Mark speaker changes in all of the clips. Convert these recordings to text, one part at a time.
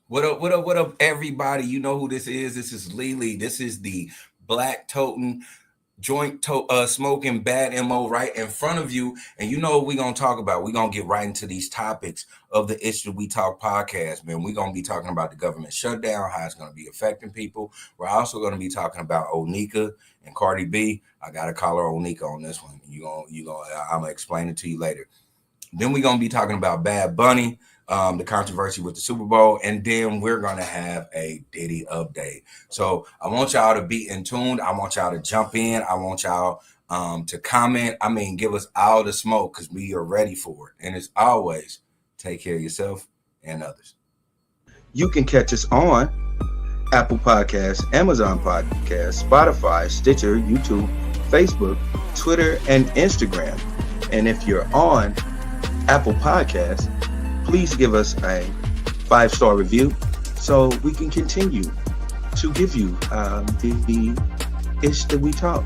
Speaker 1: what up, everybody? You know who this is. This is Lily. This is the black toting, smoking bad MO right in front of you. And you know what we're going to talk about. We're going to get right into these topics of the Issue We Talk podcast, man. We're going to be talking about the government shutdown, how it's going to be affecting people. We're also going to be talking about Nicki and Cardi B. I got to call her Nicki on this one. I'm going to explain it to you later. Then we're going to be talking about Bad Bunny, the controversy with the Super Bowl, and then we're going to have a Diddy update. So I want y'all to be in tune. I want y'all to jump in. I want y'all to comment. I mean, give us all the smoke because we are ready for it. And as always, take care of yourself and others.
Speaker 2: You can catch us on Apple Podcasts, Amazon Podcasts, Spotify, Stitcher, YouTube, Facebook, Twitter, and Instagram. And if you're on Apple Podcasts, please give us a 5-star review so we can continue to give you the ish that we talk.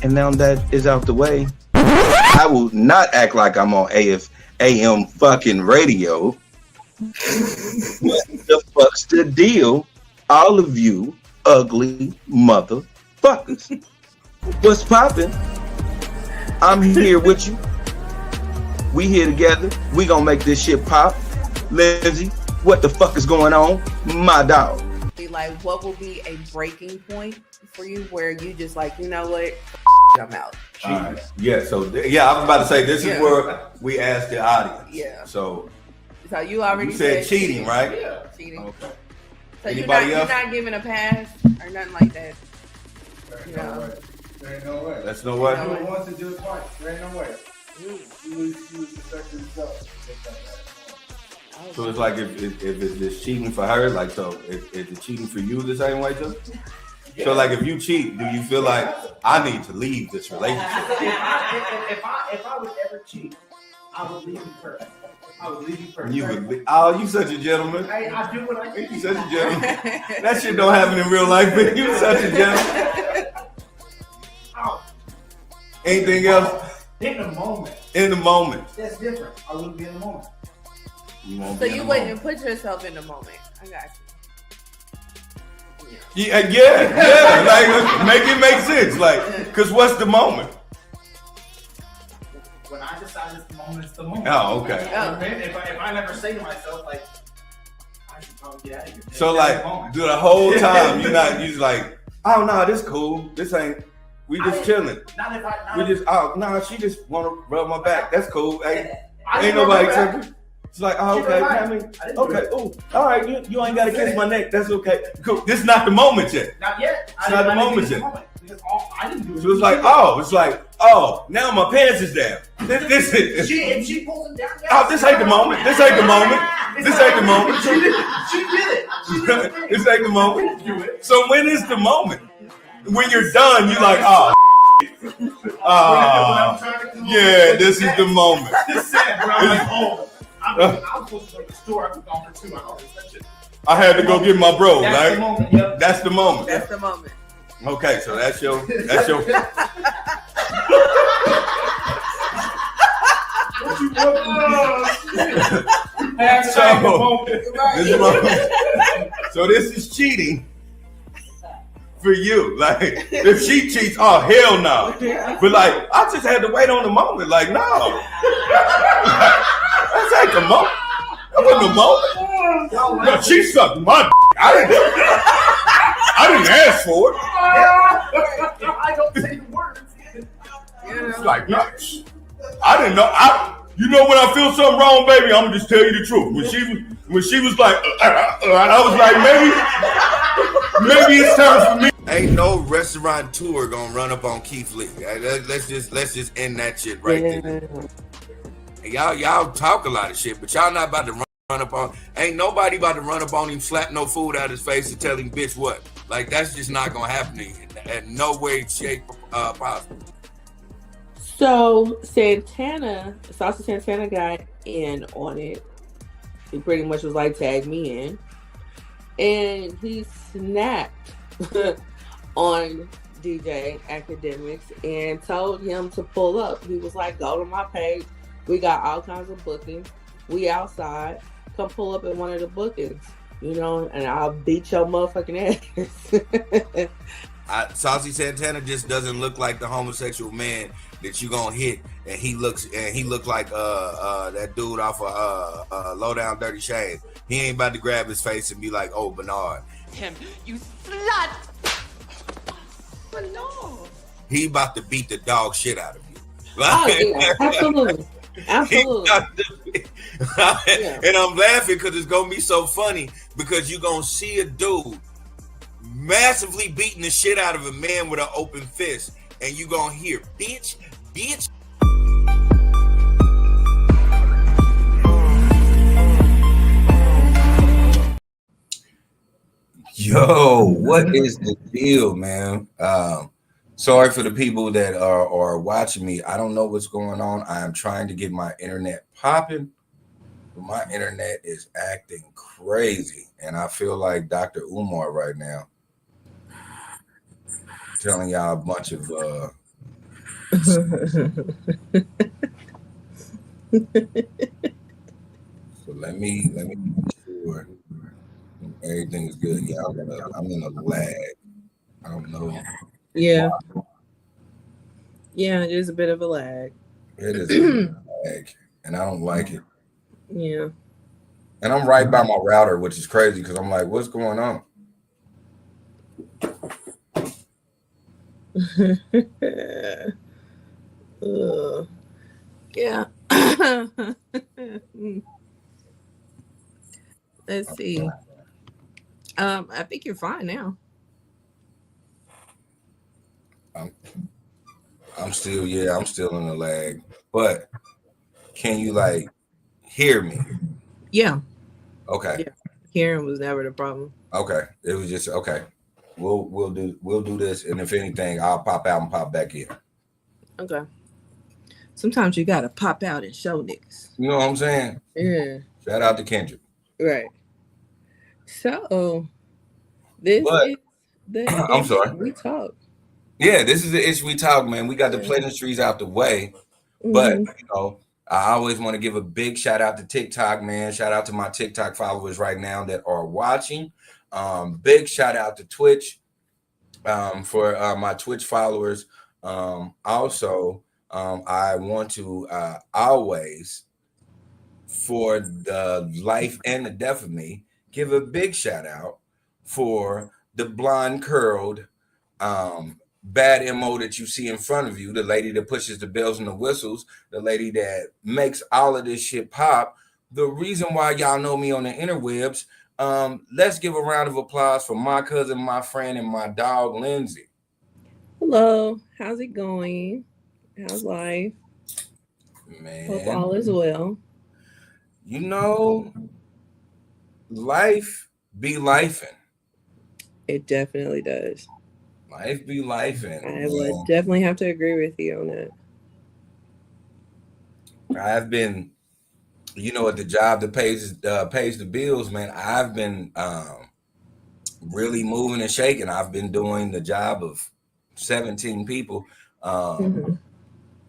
Speaker 2: And now that is out the way, I will not act like I'm on AM fucking radio. What the fuck's the deal, all of you ugly motherfuckers? What's poppin'? I'm here with you. We here together. We gonna make this shit pop. Lindsay, what the fuck is going on? My dog.
Speaker 3: Like, what will be a breaking point for you where you just like, you know what? I'm out.
Speaker 4: All right. Yeah, so I was about to say this is where we asked the audience.
Speaker 3: Yeah.
Speaker 4: So
Speaker 3: you already
Speaker 4: said cheating, right?
Speaker 3: Yeah. Cheating.
Speaker 4: Okay.
Speaker 3: So
Speaker 4: Anybody
Speaker 3: you're not giving a pass or nothing like that.
Speaker 5: There ain't no way.
Speaker 4: That's no way.
Speaker 5: Do it once and do it twice. There ain't no way. You lose respect to yourself.
Speaker 4: So it's like if it's cheating for her, like so if it's cheating for you the same way too? Yeah. So like if you cheat, do you feel like I need to leave this relationship?
Speaker 5: If I would ever cheat, I would leave you first.
Speaker 4: You such a gentleman.
Speaker 5: I do what I do.
Speaker 4: You such a gentleman. That shit don't happen in real life, but you such a gentleman. Anything else?
Speaker 5: In the moment.
Speaker 4: In the moment.
Speaker 5: That's different. I wouldn't be in the moment.
Speaker 3: So you wouldn't put yourself in the moment. I got you.
Speaker 4: Yeah. Like make it make sense. Like, cause what's the moment?
Speaker 5: When I decide it's the moment, it's the moment.
Speaker 4: Oh, okay.
Speaker 5: If I never say to myself like, I should probably get out of here.
Speaker 4: So like, do the whole time you just like, oh no, this cool. This ain't. We just chilling. She just want to rub my back. That's cool. Ain't nobody tripping. It's like, oh, okay, okay, oh, all right, you ain't got to kiss my neck. That's okay. Cool. This is not the moment yet.
Speaker 5: Not yet.
Speaker 4: It's not the moment yet.
Speaker 5: I didn't do it.
Speaker 4: So it's like, now my pants is down. This is.
Speaker 5: If she pulls them down.
Speaker 4: Oh, this ain't the moment. This ain't the moment. This ain't the moment.
Speaker 5: She did it.
Speaker 4: This ain't the moment. So when is the moment? When you're done, you're like, yeah, this is the moment.
Speaker 5: I'm supposed to go to the store. I've been gone for 2 hours.
Speaker 4: I had to go get my bro,
Speaker 5: That's
Speaker 4: right?
Speaker 5: The moment, yep.
Speaker 4: That's the moment.
Speaker 3: That's the moment.
Speaker 4: Okay, so that's your.
Speaker 5: What you
Speaker 4: So this is cheating for you. Like, if she cheats, oh hell no. But like, I just had to wait on the moment. Like, no. That's like the moment. That wasn't the moment. No, she sucked my d. I didn't ask for it.
Speaker 5: I don't say the words.
Speaker 4: It's like, no. I didn't know. You know when I feel something wrong, baby, I'm gonna just tell you the truth. When she was like, I was like, maybe it's time for me.
Speaker 1: Ain't no restaurateur gonna run up on Keith Lee. Let's just end that shit right there. And y'all talk a lot of shit, but y'all not about to run up on. Ain't nobody about to run up on him, slap no food out his face, and tell him, bitch, what? Like, that's just not gonna happen to you in no way, shape, possible.
Speaker 3: So Saucy Santana got in on it. He pretty much was like, tag me in. And he snapped on DJ Academics and told him to pull up. He was like, go to my page. We got all kinds of bookings. We outside. come pull up at one of the bookings, you know, and I'll beat your motherfucking ass.
Speaker 1: Saucy Santana just doesn't look like the homosexual man that you gonna hit, and he looked like that dude off of Low Down Dirty Shame. He ain't about to grab his face and be like, "Oh, Bernard,
Speaker 6: him, you slut." But no.
Speaker 1: He about to beat the dog shit out of you.
Speaker 3: Oh, yeah, absolutely. Absolutely.
Speaker 1: Yeah. And I'm laughing because it's gonna be so funny because you're gonna see a dude massively beating the shit out of a man with an open fist, and you gonna hear bitch. Yo, what is the deal, man? Sorry for the people that are watching me. I don't know what's going on. I am trying to get my internet popping, but my internet is acting crazy, and I feel like Dr. Umar right now, telling y'all a bunch of so let me make sure everything is good. Yeah, I'm in a lag. I don't know.
Speaker 3: Yeah. Yeah, it is a bit of a lag.
Speaker 1: It is a lag, and I don't like it.
Speaker 3: Yeah.
Speaker 1: And I'm right by my router, which is crazy because I'm like, what's going on?
Speaker 3: Yeah. Let's see. I think you're fine now.
Speaker 1: I'm still in the lag. But can you like hear me?
Speaker 3: Yeah.
Speaker 1: Okay.
Speaker 3: Yeah. Hearing was never the problem.
Speaker 1: Okay. It was just okay. We'll do this, and if anything, I'll pop out and pop back in.
Speaker 3: Okay. Sometimes you gotta pop out and show niggas.
Speaker 1: You know what I'm saying?
Speaker 3: Yeah.
Speaker 1: Shout out to Kendrick.
Speaker 3: Right. So this is the
Speaker 1: I'm sorry.
Speaker 3: We talk.
Speaker 1: Yeah, this is the Ish We Talk, man. We got the pleasantries out the way, but you know, I always want to give a big shout out to TikTok, man. Shout out to my TikTok followers right now that are watching. Big shout out to Twitch for my Twitch followers. Also, I want to always, for the life and the death of me, give a big shout out for the blonde curled bad MO that you see in front of you, the lady that pushes the bells and the whistles, the lady that makes all of this shit pop. The reason why y'all know me on the interwebs, let's give a round of applause for my cousin, my friend, and my dog, Lindsay.
Speaker 3: Hello, how's it going? How's life?
Speaker 1: Man,
Speaker 3: hope all is well.
Speaker 1: You know, life be lifing.
Speaker 3: It definitely does.
Speaker 1: Life be lifing.
Speaker 3: I would definitely have to agree with you on that.
Speaker 1: I've been, you know, at the job that pays the bills, man. I've been really moving and shaking. I've been doing the job of 17 people,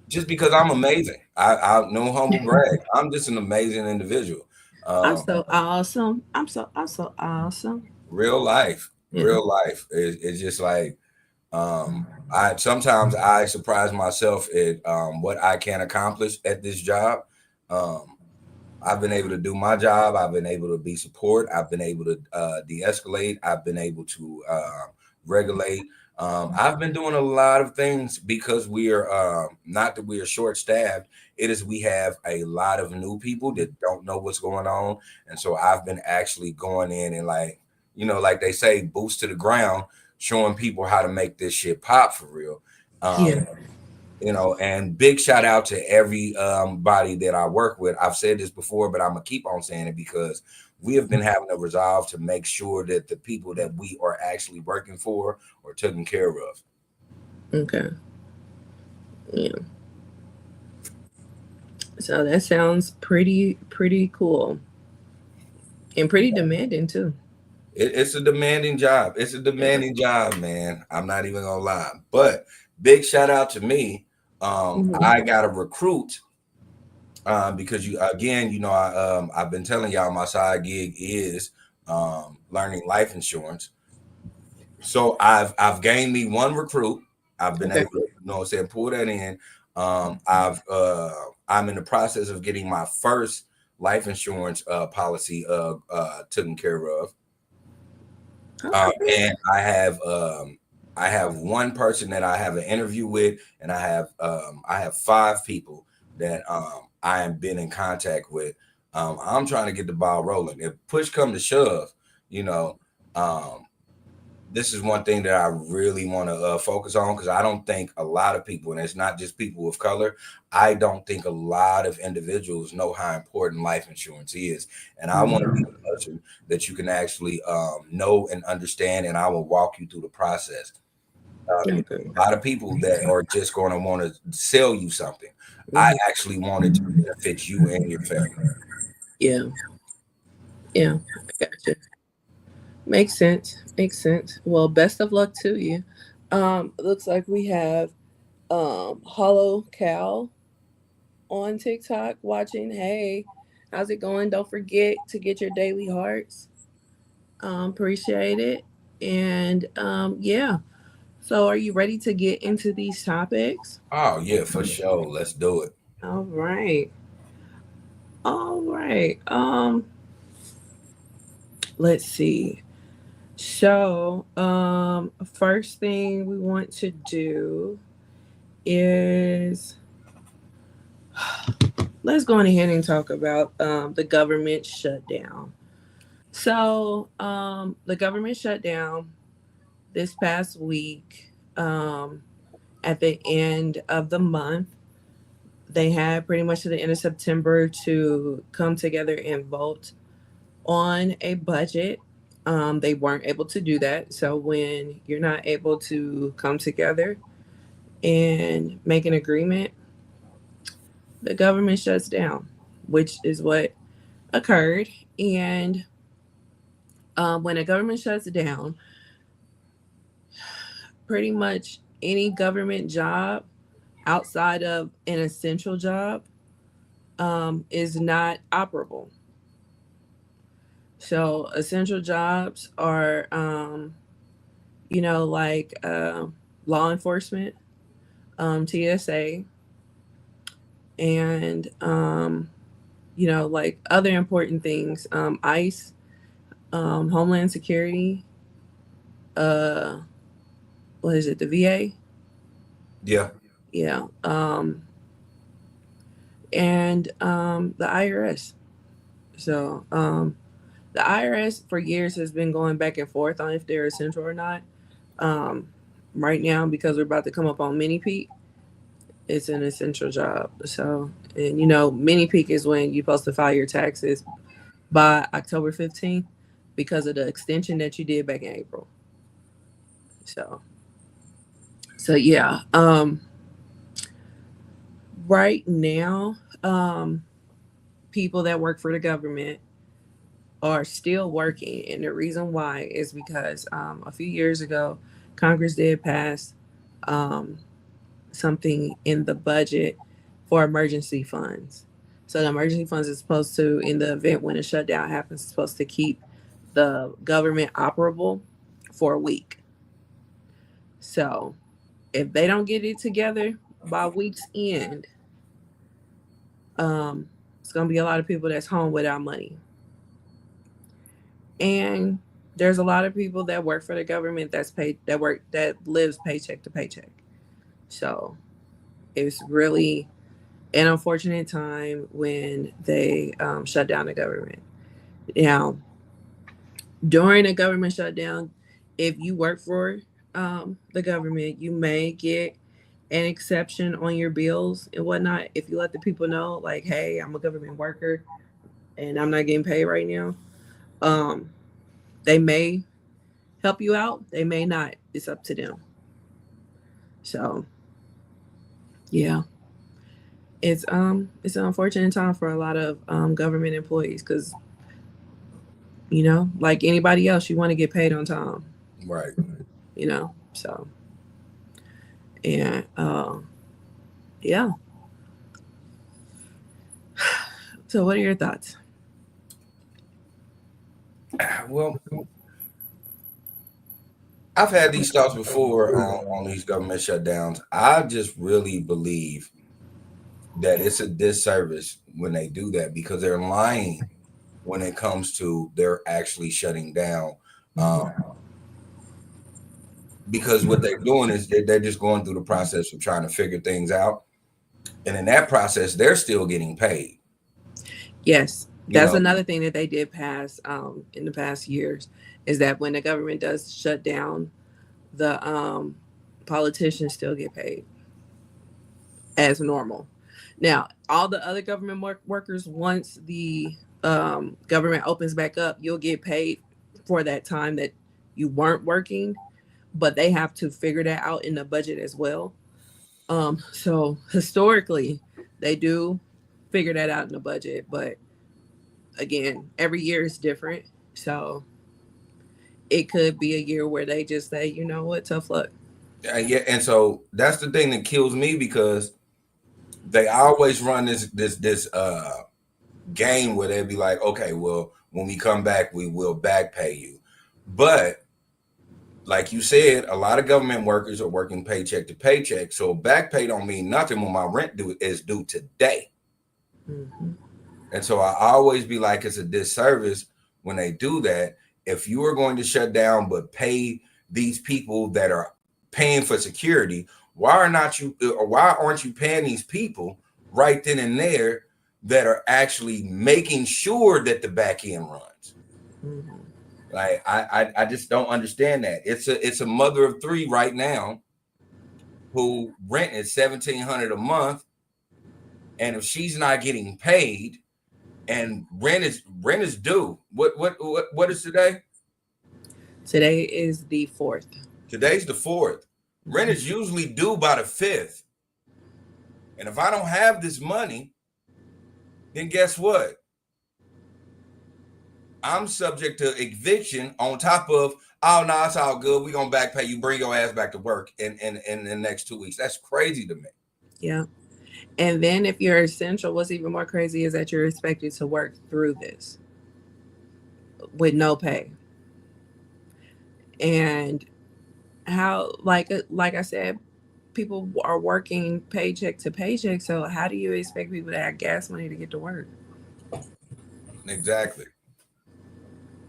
Speaker 1: just because I'm amazing. I no humble brag. I'm just an amazing individual.
Speaker 3: I'm so awesome. I'm so awesome.
Speaker 1: Real life. It's just like I sometimes I surprise myself at what I can accomplish at this job. I've been able to do my job. I've been able to be support. I've been able to de-escalate. I've been able to regulate. I've been doing a lot of things because we are not that we are short-staffed. It is we have a lot of new people that don't know what's going on, and so I've been actually going in and like, you know, like they say, boots to the ground, showing people how to make this shit pop for real. You know, and big shout out to everybody that I work with. I've said this before, but I'm gonna keep on saying it because we have been having a resolve to make sure that the people that we are actually working for are taken care of.
Speaker 3: Okay. Yeah. So that sounds pretty cool. And pretty demanding too.
Speaker 1: It's a demanding job. It's a demanding job, man. I'm not even gonna lie. But big shout out to me. I got a recruit Because I've been telling y'all my side gig is learning life insurance. So I've gained me one recruit. I've been able to, pull that in. I'm in the process of getting my first life insurance policy taken care of. And I have one person that I have an interview with, and I have 5 people that I have been in contact with. I'm trying to get the ball rolling. If push come to shove, this is one thing that I really want to focus on, because I don't think a lot of people, and it's not just people of color, I don't think a lot of individuals know how important life insurance is. And I want to be the person that you can actually know and understand, and I will walk you through the process. A lot of people that are just going to want to sell you something. I actually want it to benefit you and your family.
Speaker 3: Yeah, I gotcha. Makes sense. Well, best of luck to you. Looks like we have Hollow Cow on TikTok watching. Hey, how's it going? Don't forget to get your daily hearts. Appreciate it. And yeah. So are you ready to get into these topics?
Speaker 1: Oh yeah, for sure. Let's do it.
Speaker 3: All right. Let's see. So, first thing we want to do is let's go on ahead and talk about the government shutdown. So, the government shutdown this past week, at the end of the month, they had pretty much to the end of September to come together and vote on a budget. They weren't able to do that. So when you're not able to come together and make an agreement, the government shuts down, which is what occurred. And when a government shuts down, pretty much any government job outside of an essential job is not operable. So essential jobs are, like law enforcement, TSA, and like other important things, ICE, Homeland Security, what is it, the VA?
Speaker 1: Yeah.
Speaker 3: And the IRS. So the IRS for years has been going back and forth on if they're essential or not. Right now, because we're about to come up on mini peak, it's an essential job. So, and mini peak is when you're supposed to file your taxes by October 15th because of the extension that you did back in April. So yeah. Right now, people that work for the government are still working, and the reason why is because a few years ago, Congress did pass something in the budget for emergency funds. So the emergency funds is supposed to, in the event when a shutdown happens, is supposed to keep the government operable for a week. So if they don't get it together by week's end, it's gonna be a lot of people that's home without money. And there's a lot of people that work for the government that lives paycheck to paycheck. So it's really an unfortunate time when they shut down the government. Now, during a government shutdown, if you work for the government, you may get an exception on your bills and whatnot. If you let the people know, like, hey, I'm a government worker and I'm not getting paid right now, they may help you out. They may not. It's up to them. So, yeah, it's an unfortunate time for a lot of government employees because, like anybody else, you want to get paid on time.
Speaker 1: Right.
Speaker 3: So, and yeah. So what are your thoughts?
Speaker 1: Well, I've had these thoughts before on these government shutdowns. I just really believe that it's a disservice when they do that because they're lying when it comes to they're actually shutting down. Because what they're doing is they're just going through the process of trying to figure things out. And in that process, they're still getting paid.
Speaker 3: Yes. That's another thing that they did pass in the past years is that when the government does shut down, the politicians still get paid as normal. Now, all the other government workers, once the government opens back up, you'll get paid for that time that you weren't working, but they have to figure that out in the budget as well. So historically, they do figure that out in the budget, but again, every year is different. So it could be a year where they just say, you know what, tough luck.
Speaker 1: Yeah, and so that's the thing that kills me because they always run this game where they'd be like, okay, well, when we come back, we will back pay you. But like you said, a lot of government workers are working paycheck to paycheck. So back pay don't mean nothing when my rent is due today.
Speaker 3: Mm-hmm.
Speaker 1: And so I always be like, it's a disservice when they do that. If you are going to shut down but pay these people that are paying for security, why aren't you paying these people right then and there that are actually making sure that the back end runs?
Speaker 3: Mm-hmm.
Speaker 1: Like I just don't understand that. It's a mother of three right now who rent is $1,700 a month, and if she's not getting paid, and rent is due. What is today?
Speaker 3: Today is the 4th.
Speaker 1: Today's the 4th. Rent is usually due by the 5th. And if I don't have this money, then guess what? I'm subject to eviction on top of, oh no, it's all good. We're gonna back pay you, bring your ass back to work in the next 2 weeks. That's crazy to me.
Speaker 3: Yeah. And then if you're essential, what's even more crazy is that you're expected to work through this with no pay. And how, like I said, people are working paycheck to paycheck. So how do you expect people to have gas money to get to work?
Speaker 1: Exactly.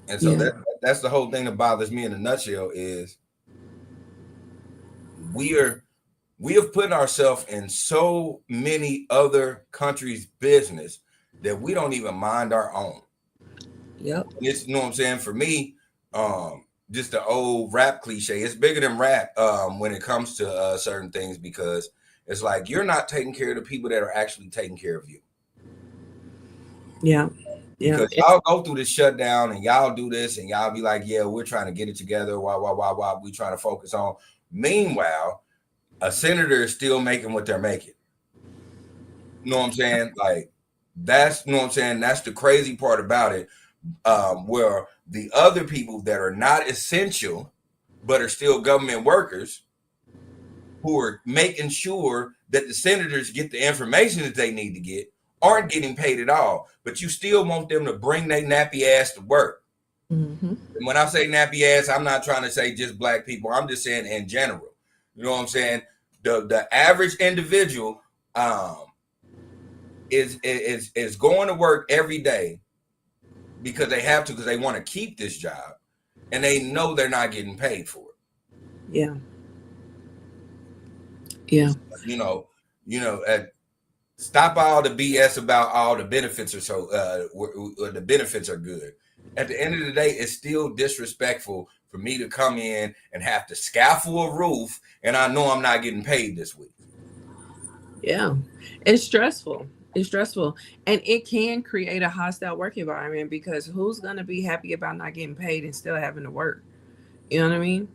Speaker 1: And so that's the whole thing that bothers me in a nutshell is we have put ourselves in so many other countries' business that we don't even mind our own.
Speaker 3: Yep.
Speaker 1: It's, you know what I'm saying? For me, just the old rap cliche, it's bigger than rap when it comes to certain things, because it's like you're not taking care of the people that are actually taking care of you.
Speaker 3: Yeah. Yeah.
Speaker 1: Because y'all go through this shutdown and y'all do this and y'all be like, yeah, we're trying to get it together. Why we trying to focus on. Meanwhile, a senator is still making what they're making. You know what I'm saying? Like, that's, you know what I'm saying? That's the crazy part about it. Where the other people that are not essential, but are still government workers who are making sure that the senators get the information that they need to get, aren't getting paid at all, but you still want them to bring their nappy ass to work.
Speaker 3: Mm-hmm. And
Speaker 1: when I say nappy ass, I'm not trying to say just black people. I'm just saying in general. You know what I'm saying? The average individual is going to work every day because they have to, because they want to keep this job, and they know they're not getting paid for it.
Speaker 3: Yeah. Yeah.
Speaker 1: You know, stop all the BS about all the benefits are so the benefits are good. At the end of the day, it's still disrespectful for me to come in and have to scaffold a roof, and I know I'm not getting paid this week.
Speaker 3: Yeah, it's stressful. It's stressful, and it can create a hostile work environment, because who's gonna be happy about not getting paid and still having to work? You know what I mean?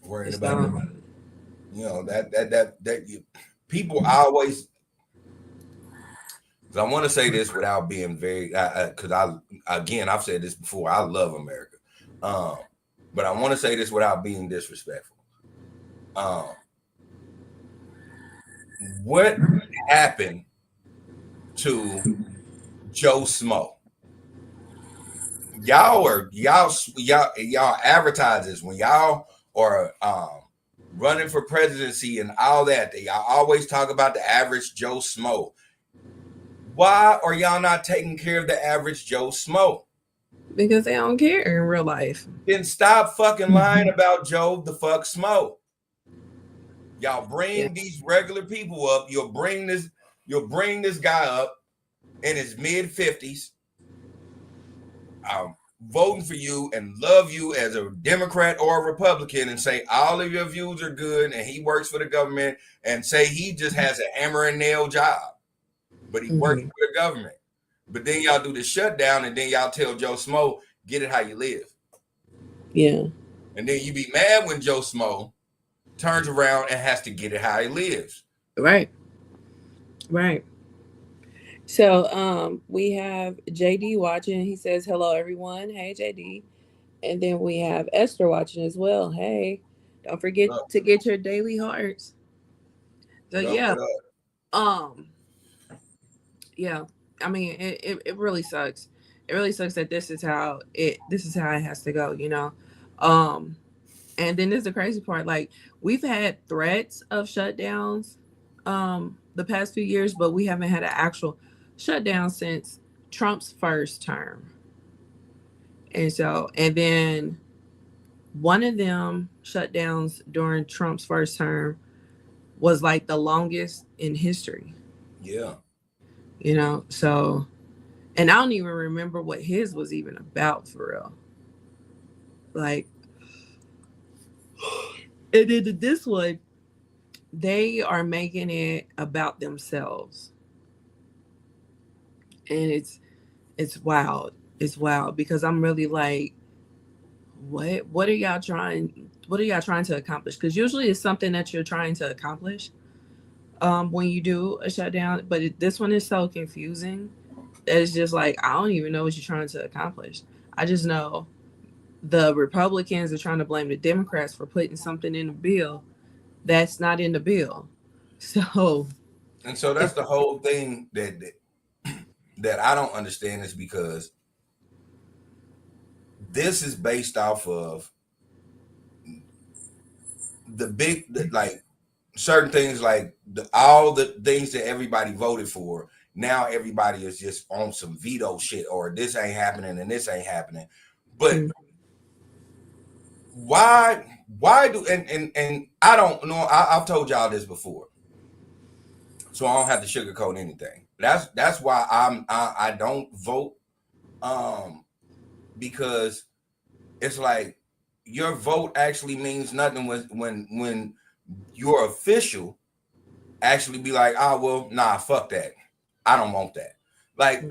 Speaker 1: Worried about it. You know that people always. I want to say this without being very, because I've said this before. I love America, but I want to say this without being disrespectful. What happened to Joe Smo. Y'all advertisers when y'all are running for presidency and all that. Y'all always talk about the average Joe Smo. Why are y'all not taking care of the average Joe Smo?
Speaker 7: Because they don't care in real life.
Speaker 1: Then stop fucking lying about Joe the fuck Smo. Y'all bring these regular people up. You'll bring this guy up in his mid-50s, voting for you and love you as a Democrat or a Republican, and say all of your views are good and he works for the government, and say he just has a hammer and nail job, but he works for the government. But then y'all do the shutdown, and then y'all tell Joe Smo, get it how you live.
Speaker 7: Yeah.
Speaker 1: And then you be mad when Joe Smo turns around and has to get it how he lives.
Speaker 7: Right. So we have JD watching. He says, hello, everyone. Hey, JD. And then we have Esther watching as well. Hey, don't forget to get your daily hearts. So yeah. I mean, it really sucks. It really sucks that this is how it has to go, you know. And then there's the crazy part, like we've had threats of shutdowns the past few years, but we haven't had an actual shutdown since Trump's first term. And then one of them shutdowns during Trump's first term was like the longest in history.
Speaker 1: Yeah.
Speaker 7: You know, so, and I don't even remember what his was even about for real. Like, and then this one, they are making it about themselves. And it's wild. It's wild because I'm really like, what are y'all trying to accomplish? Because usually it's something that you're trying to accomplish when you do a shutdown, but this one is so confusing that it's just like, I don't even know what you're trying to accomplish. I just know the Republicans are trying to blame the Democrats for putting something in the bill that's not in the bill. So
Speaker 1: that's the whole thing that I don't understand, is because this is based off of like certain things, like all the things that everybody voted for. Now everybody is just on some veto shit, or this ain't happening and this ain't happening. But why do and I don't know. I've told y'all this before, so I don't have to sugarcoat anything. That's why I don't vote, because it's like your vote actually means nothing when your official actually be like, well, nah, fuck that, I don't want that. Like,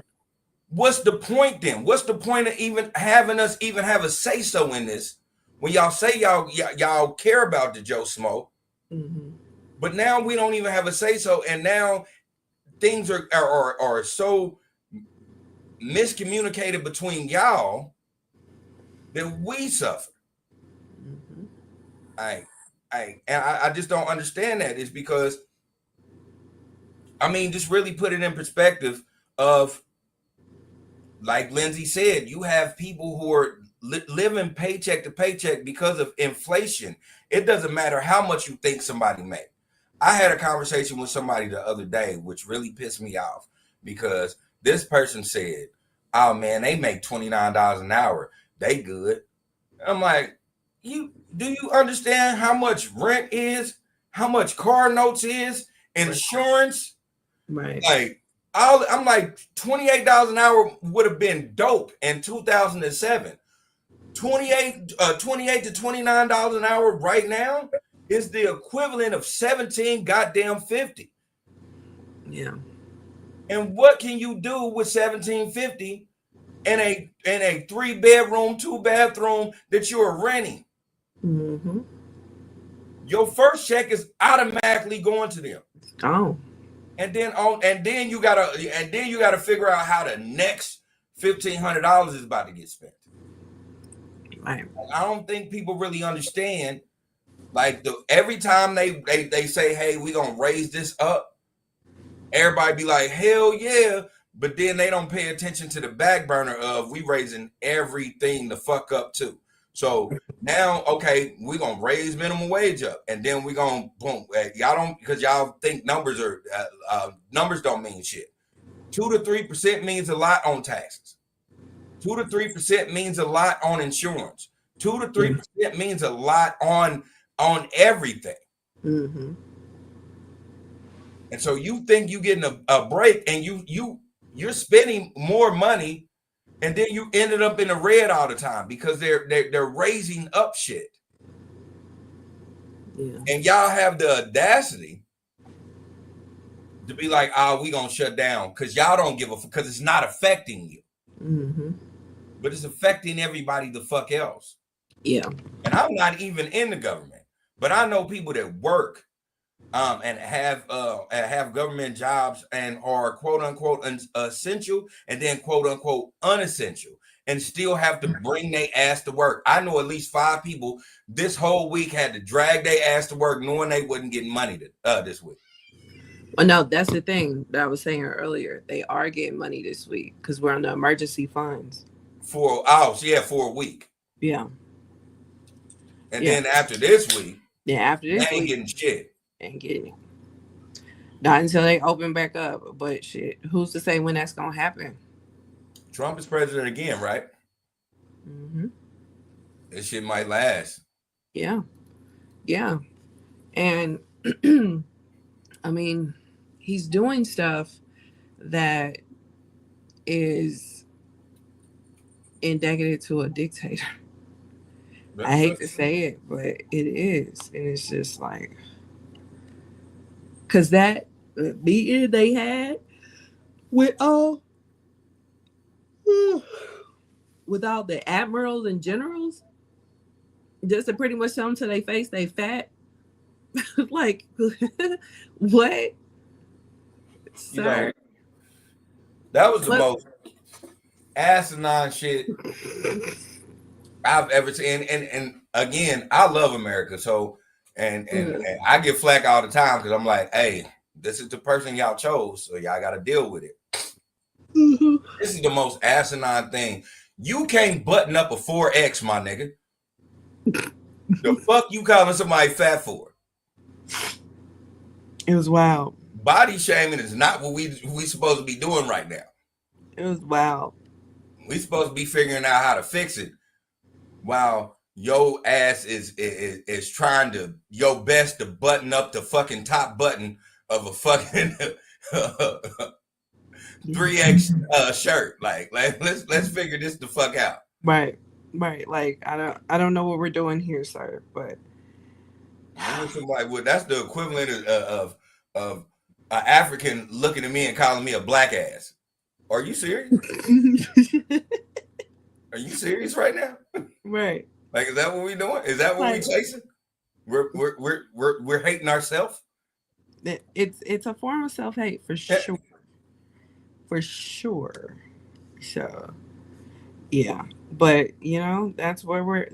Speaker 1: what's the point then? What's the point of even having us even have a say so in this when y'all say y'all care about the Joe Smo, but now we don't even have a say so, and now things are so miscommunicated between y'all that we suffer. I just don't understand that. It's because, I mean, just really put it in perspective of, like Lindsay said, you have people who are living paycheck to paycheck because of inflation. It doesn't matter how much you think somebody make. I had a conversation with somebody the other day, which really pissed me off, because this person said, oh man, they make $29 an hour. They good. I'm like, do you understand how much rent is, how much car notes is, insurance?
Speaker 7: Right.
Speaker 1: Like, I'm like, $28 an hour would have been dope in 2007. 28 to $29 an hour right now is the equivalent of 17 goddamn 50.
Speaker 7: Yeah.
Speaker 1: And what can you do with 1750 in a 3-bedroom, 2-bathroom that you are renting? Your first check is automatically going to them.
Speaker 7: Oh.
Speaker 1: And then you gotta figure out how the next $1,500 is about to get spent.
Speaker 7: Right.
Speaker 1: I don't think people really understand. Like, every time they say, hey, we gonna raise this up, everybody be like, hell yeah, but then they don't pay attention to the back burner of we raising everything the fuck up too. So now, okay, we're gonna raise minimum wage up, and then we're gonna boom. Y'all don't, because y'all think numbers don't mean shit. 2 to 3% means a lot on taxes. 2 to 3% means a lot on insurance. 2 to 3% means a lot on everything.
Speaker 7: Mm-hmm.
Speaker 1: And so you think you getting a break, and you're spending more money, and then you ended up in the red all the time because they're raising up shit.
Speaker 7: Yeah.
Speaker 1: And y'all have the audacity to be like, "Oh, we gonna shut down," because y'all don't give a fuck, because it's not affecting you,
Speaker 7: Mm-hmm.
Speaker 1: but it's affecting everybody the fuck else.
Speaker 7: Yeah.
Speaker 1: And I'm not even in the government, but I know people that work and have government jobs and are quote unquote essential, and then quote unquote unessential, and still have to bring their ass to work. I know at least 5 people this whole week had to drag their ass to work knowing they wasn't getting money this week.
Speaker 7: Well, no, that's the thing that I was saying earlier. They are getting money this week because we're on the emergency funds.
Speaker 1: For a week.
Speaker 7: Yeah.
Speaker 1: And then after this week,
Speaker 7: after this
Speaker 1: they ain't
Speaker 7: week,
Speaker 1: getting shit.
Speaker 7: Ain't getting it. Not until they open back up. But shit, who's to say when that's gonna happen?
Speaker 1: Trump is president again, right?
Speaker 7: Mm-hmm.
Speaker 1: This shit might last.
Speaker 7: Yeah. And I mean, he's doing stuff that is indicative to a dictator. I hate to say it, but it is. And it's just like, because that meeting they had with all the admirals and generals, just to pretty much tell them to their face they fat. Like, what? Sir.
Speaker 1: That was the most asinine shit I've ever seen. And again, I love America. So, and I get flack all the time because I'm like, hey, this is the person y'all chose, so y'all got to deal with it. Mm-hmm. This is the most asinine thing. You can't button up a 4X, my nigga. The fuck you calling somebody fat for?
Speaker 7: It was wild.
Speaker 1: Body shaming is not what we supposed to be doing right now.
Speaker 7: It was wild.
Speaker 1: We supposed to be figuring out how to fix it, while your ass is trying to your best to button up the fucking top button of a fucking 3X shirt. Like let's figure this the fuck out.
Speaker 7: Right. Like I don't know what we're doing here, sir. But
Speaker 1: somebody that's the equivalent of an African looking at me and calling me a black ass. Are you serious? Are you serious right now?
Speaker 7: Right.
Speaker 1: Like, is that what we're doing? Is that what we're chasing? We're hating ourselves.
Speaker 7: It's a form of self-hate for sure. For sure. So yeah. But that's where we're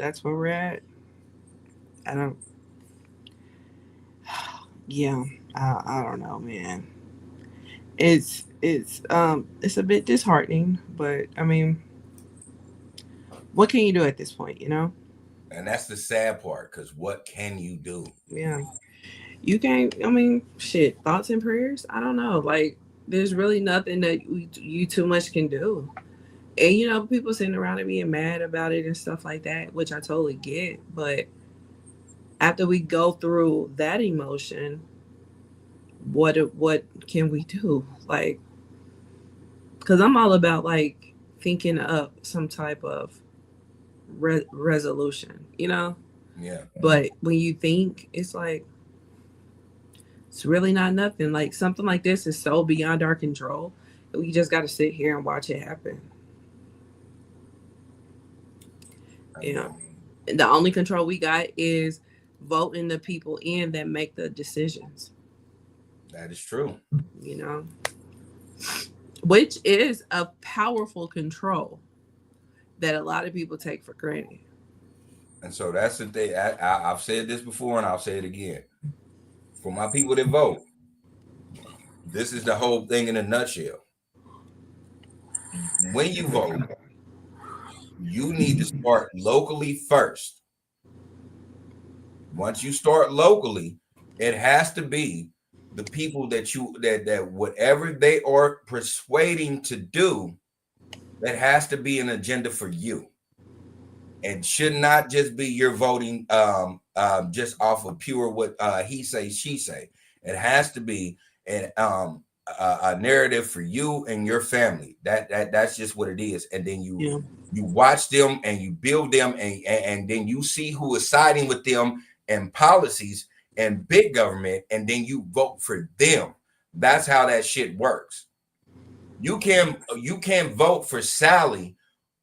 Speaker 7: at. I don't know, man. It's a bit disheartening, but I mean, what can you do at this point,
Speaker 1: And that's the sad part, because what can you do?
Speaker 7: Yeah. You can't, shit, thoughts and prayers? I don't know. Like, there's really nothing that you too much can do. And, people sitting around and being mad about it and stuff like that, which I totally get. But after we go through that emotion, what can we do? Like, because I'm all about, like, thinking up some type of resolution, Yeah. But when you think, it's like, it's really not nothing. Like, something like this is so beyond our control that we just got to sit here and watch it happen. And the only control we got is voting the people in that make the decisions.
Speaker 1: That is true.
Speaker 7: Which is a powerful control that a lot of people take for granted.
Speaker 1: And so that's the thing. I've said this before, and I'll say it again. For my people that vote, this is the whole thing in a nutshell. when you vote, you need to start locally first. Once you start locally, it has to be the people that whatever they are persuading to do, that has to be an agenda for you. And should not just be your voting just off of pure what he say, she say. It has to be a narrative for you and your family. That's just what it is. And then you watch them and you build them, and then you see who is siding with them and policies and big government, and then you vote for them. That's how that shit works. You can't vote for Sally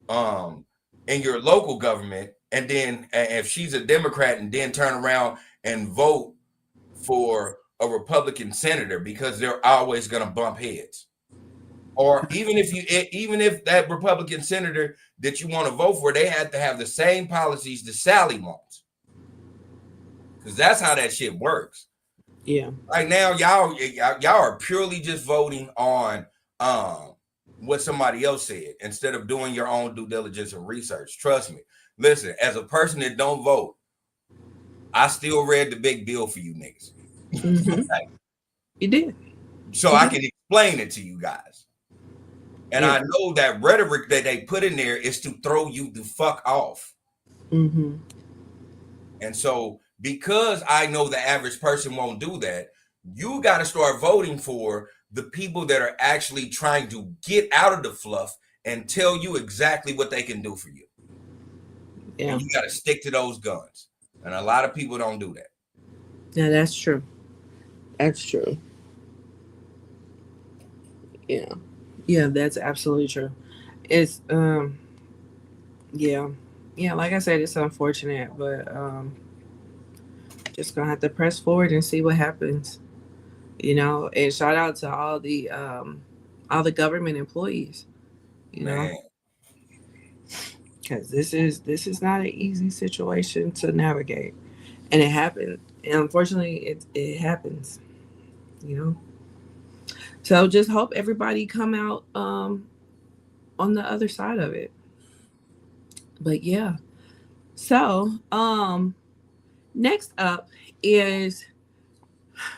Speaker 1: in your local government, and then if she's a Democrat, and then turn around and vote for a Republican senator, because they're always going to bump heads. Or even if that Republican senator that you want to vote for, they have to have the same policies that Sally wants, because that's how that shit works.
Speaker 7: Yeah.
Speaker 1: Right now, y'all are purely just voting on what somebody else said instead of doing your own due diligence and research. Trust me. Listen, as a person that don't vote, I still read the big bill for you niggas.
Speaker 7: Mm-hmm. You did.
Speaker 1: So I can explain it to you guys. And I know that rhetoric that they put in there is to throw you the fuck off.
Speaker 7: Mm-hmm.
Speaker 1: And so, because I know the average person won't do that, you got to start voting for the people that are actually trying to get out of the fluff and tell you exactly what they can do for you. Yeah. And you got to stick to those guns. And a lot of people don't do that.
Speaker 7: Yeah, that's true. That's true. Yeah. Yeah, that's absolutely true. It's yeah, like I said, it's unfortunate, but just gonna have to press forward and see what happens, and shout out to all the government employees, know, because this is not an easy situation to navigate, and it happened, and unfortunately it happens, so just hope everybody come out on the other side of it. But yeah, so next up is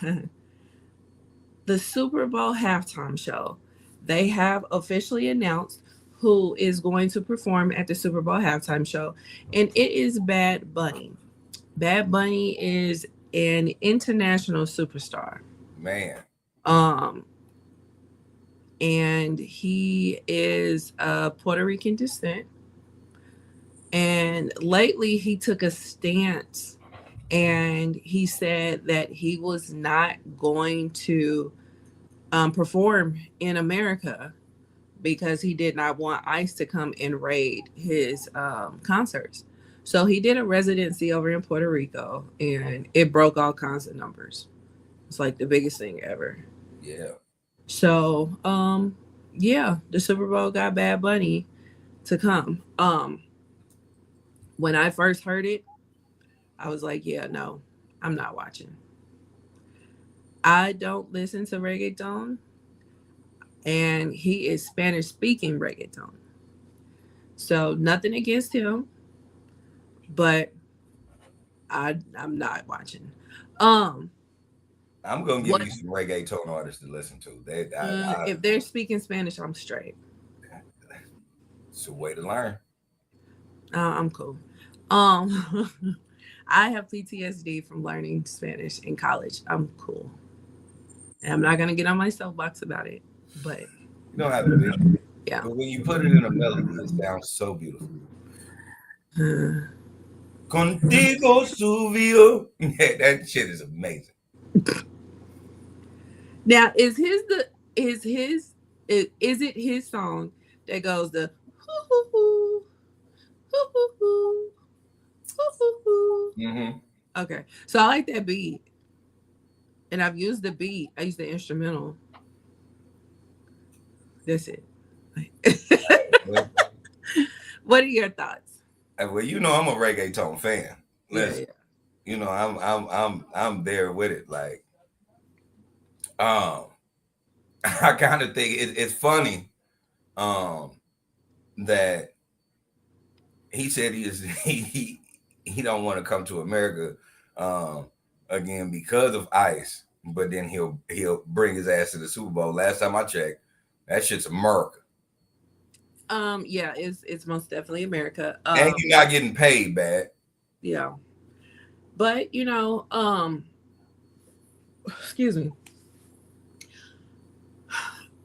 Speaker 7: the Super Bowl halftime show. They have officially announced who is going to perform at the Super Bowl halftime show, and it is Bad Bunny. Bad Bunny is an international superstar.
Speaker 1: Man.
Speaker 7: And he is of Puerto Rican descent. And lately he took a stance and he said that he was not going to perform in America because he did not want ICE to come and raid his concerts. So he did a residency over in Puerto Rico, and it broke all kinds of numbers. It's like the biggest thing ever.
Speaker 1: Yeah.
Speaker 7: So, the Super Bowl got Bad Bunny to come. When I first heard it, I was like, yeah, no, I'm not watching. I don't listen to reggaeton, and he is Spanish speaking reggaeton. So nothing against him, but I'm not watching.
Speaker 1: I'm gonna give you some reggaeton artists to listen to.
Speaker 7: If they're speaking Spanish, I'm straight.
Speaker 1: It's a way to learn.
Speaker 7: I'm cool. I have PTSD from learning Spanish in college. I'm cool. And I'm not gonna get on my soapbox about it, but
Speaker 1: you don't have to be.
Speaker 7: Yeah.
Speaker 1: But when you put it in a melody, it sounds so beautiful. Contigo subió. That shit is amazing.
Speaker 7: Now, is it his song that goes the hoo hoo hoo hoo hoo hoo hoo hoo hoo?
Speaker 1: Mm-hmm.
Speaker 7: Okay, so I like that beat, and I've used the beat. I used the instrumental. That's it. What are your thoughts?
Speaker 1: Well, I'm a reggaeton fan. Listen, I'm there with it. Like, I kind of think it's funny that he said he don't want to come to America again because of ICE, but then he'll bring his ass to the Super Bowl. Last time I checked, that shit's America.
Speaker 7: Yeah, it's most definitely America.
Speaker 1: And you're not getting paid bad.
Speaker 7: Yeah. But excuse me.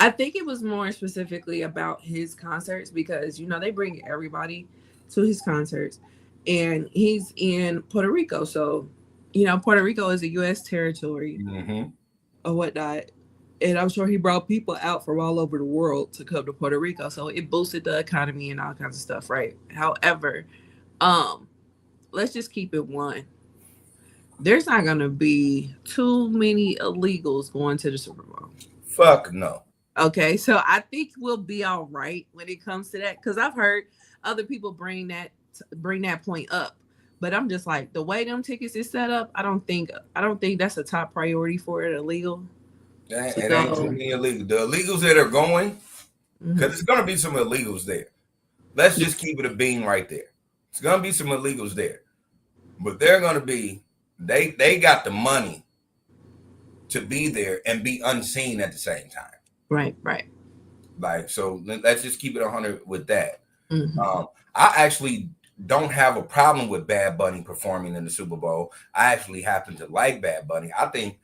Speaker 7: I think it was more specifically about his concerts because they bring everybody to his concerts, and he's in Puerto Rico, so Puerto Rico is a U.S. territory or whatnot, and I'm sure he brought people out from all over the world to come to Puerto Rico, so it boosted the economy and all kinds of stuff, right? However, let's just keep it one. There's not gonna be too many illegals going to the Super Bowl.
Speaker 1: Fuck no.
Speaker 7: Okay, so I think we'll be all right when it comes to that, because I've heard other people bring that point up, but I'm just like, the way them tickets is set up, I don't think that's a top priority for it illegal.
Speaker 1: It ain't too many illegal. The illegals that are going, because it's gonna be some illegals there. Let's just keep it a bean right there. It's gonna be some illegals there, but they're gonna be they got the money to be there and be unseen at the same time.
Speaker 7: Right.
Speaker 1: Like, so let's just keep it 100 with that. I actually don't have a problem with Bad Bunny performing in the Super Bowl. I actually happen to like Bad Bunny. I think,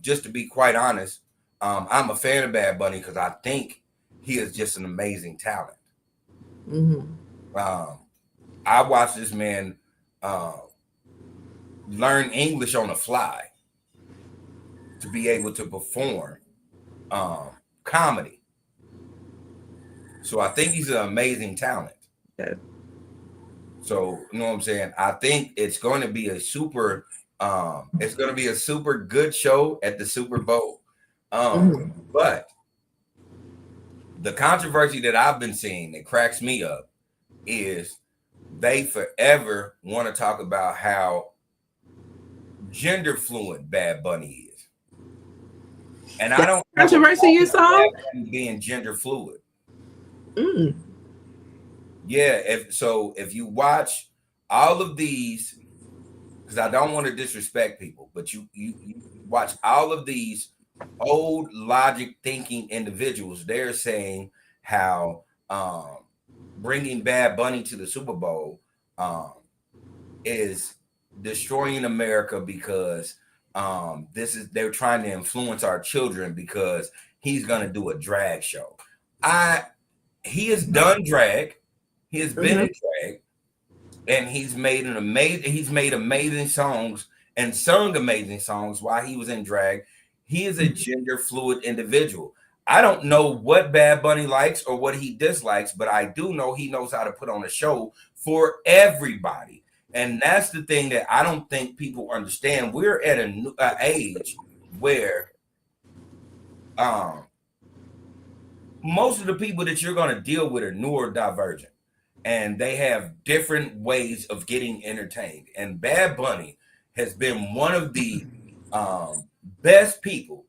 Speaker 1: just to be quite honest, I'm a fan of Bad Bunny because I think he is just an amazing talent. I watched this man learn English on the fly to be able to perform comedy. So I think he's an amazing talent.
Speaker 7: Okay.
Speaker 1: So you know what I'm saying? I think it's going to be a super good show at the Super Bowl. But the controversy that I've been seeing that cracks me up is they forever want to talk about how gender fluid Bad Bunny is. And I don't
Speaker 7: controversy you saw
Speaker 1: being gender fluid. Yeah, if you watch all of these, because I don't want to disrespect people, but you watch all of these old logic thinking individuals, they're saying how bringing Bad Bunny to the Super Bowl is destroying America because they're trying to influence our children because he's gonna do a drag show. He has done drag, he has been in drag, and he's made amazing songs and sung amazing songs while he was in drag. He is a gender fluid individual. I don't know what Bad Bunny likes or what he dislikes, but I do know he knows how to put on a show for everybody. And that's the thing that I don't think people understand. We're at an age where most of the people that you're going to deal with are neurodivergent, and they have different ways of getting entertained. And Bad Bunny has been one of the best people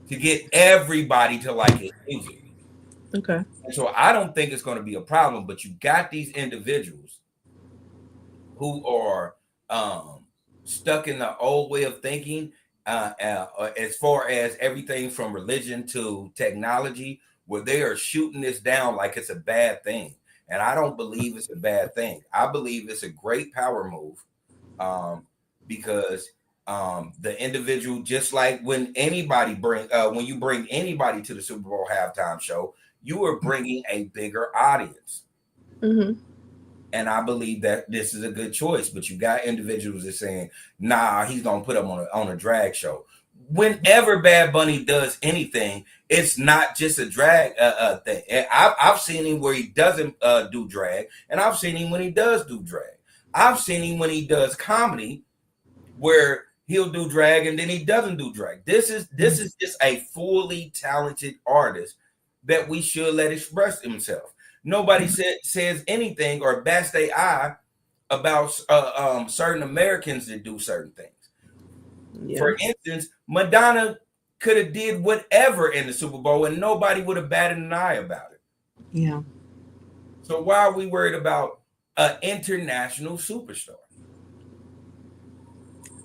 Speaker 1: to get everybody to like his music.
Speaker 7: Okay.
Speaker 1: And so I don't think it's going to be a problem, but you got these individuals who are stuck in the old way of thinking as far as everything from religion to technology, where they are shooting this down like it's a bad thing. And I don't believe it's a bad thing. I believe it's a great power move because the individual, just like when you bring anybody to the Super Bowl halftime show, you are bringing a bigger audience. And I believe that this is a good choice, but you got individuals that are saying, nah, he's going to put them on a drag show. Whenever Bad Bunny does anything, it's not just a drag thing. I've seen him where he doesn't do drag, and I've seen him when he does do drag. I've seen him when he does comedy where he'll do drag and then he doesn't do drag. This is just a fully talented artist that we should let express himself. Nobody says anything or bats their eye about certain Americans that do certain things. Yeah. For instance, Madonna could have did whatever in the Super Bowl and nobody would have batted an eye about it.
Speaker 7: Yeah.
Speaker 1: So why are we worried about an international superstar?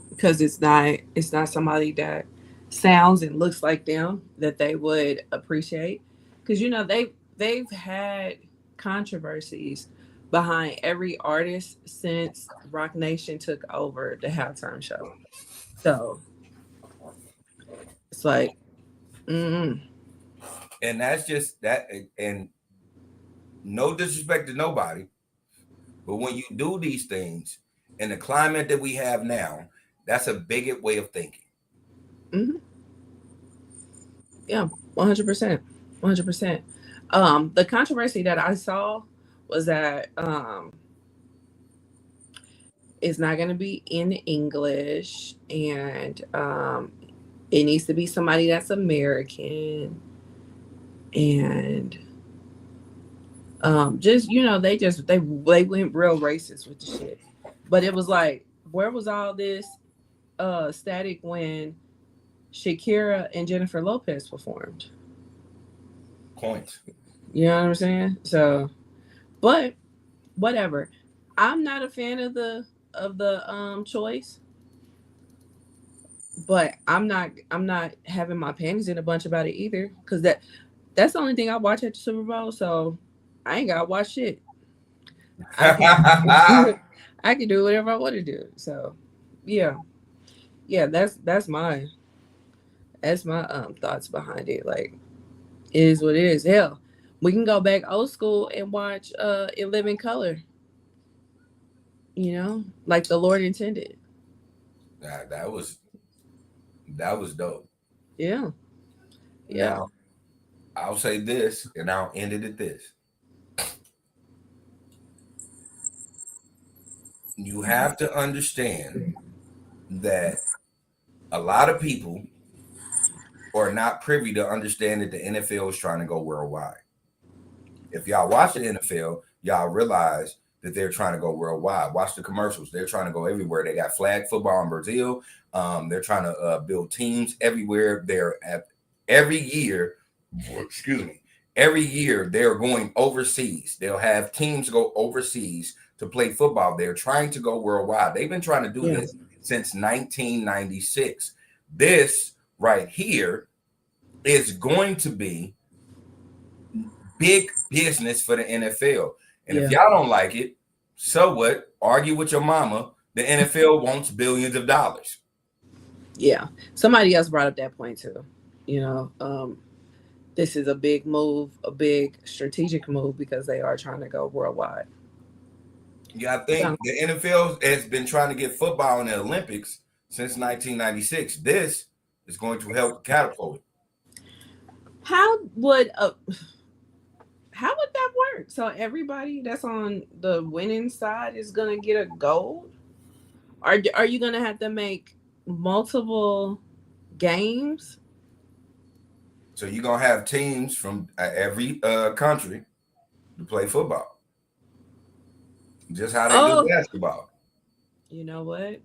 Speaker 7: Because it's not somebody that sounds and looks like them that they would appreciate. Because they've had controversies behind every artist since Rock Nation took over the halftime show. So it's like, mm-mm.
Speaker 1: And that's just that. And no disrespect to nobody, but when you do these things in the climate that we have now, that's a bigot way of thinking.
Speaker 7: Mm-hmm. Yeah, 100%, 100%. The controversy that I saw was that it's not going to be in English, and it needs to be somebody that's American, and just they went real racist with the shit. But it was like, where was all this static when Shakira and Jennifer Lopez performed?
Speaker 1: Points.
Speaker 7: You know what I'm saying? So, but whatever. I'm not a fan of the choice, but I'm not having my panties in a bunch about it either, because that's the only thing I watch at the Super Bowl. So I ain't gotta watch shit. I can I can do whatever I want to do. So yeah, that's my thoughts behind it. Like, it is what it is. Hell, we can go back old school and watch In Living Color. Like the Lord intended.
Speaker 1: That was dope.
Speaker 7: Yeah.
Speaker 1: Now, I'll say this, and I'll end it at this. You have to understand that a lot of people are not privy to understand that the NFL is trying to go worldwide. If y'all watch the NFL, y'all realize that they're trying to go worldwide. Watch the commercials. They're trying to go everywhere. They got flag football in Brazil. They're trying to build teams everywhere. Every year, they're going overseas. They'll have teams go overseas to play football. They're trying to go worldwide. They've been trying to do this since 1996. This right here is going to be big business for the NFL. And if y'all don't like it, so what? Argue with your mama. The NFL wants billions of dollars.
Speaker 7: Yeah. Somebody else brought up that point too. This is a big move, a big strategic move, because they are trying to go worldwide.
Speaker 1: Yeah, I think the NFL has been trying to get football in the Olympics since 1996. This is going to help catapult it.
Speaker 7: How would that work? So everybody that's on the winning side is gonna get a gold? Are you gonna have to make multiple games?
Speaker 1: So you're gonna have teams from every country to play football, just how they do basketball.
Speaker 7: You know what?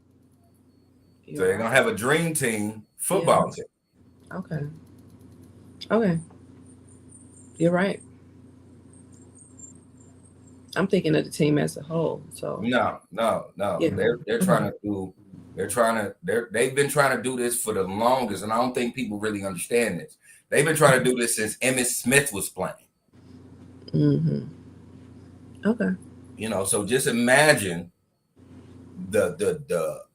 Speaker 1: So they're gonna have a dream team football team.
Speaker 7: Okay. You're right. I'm thinking of the team as a whole. So
Speaker 1: no. Yeah. They've been trying to do this for the longest, and I don't think people really understand this. They've been trying to do this since Emmitt Smith was playing.
Speaker 7: Mm-hmm. Okay.
Speaker 1: So just imagine the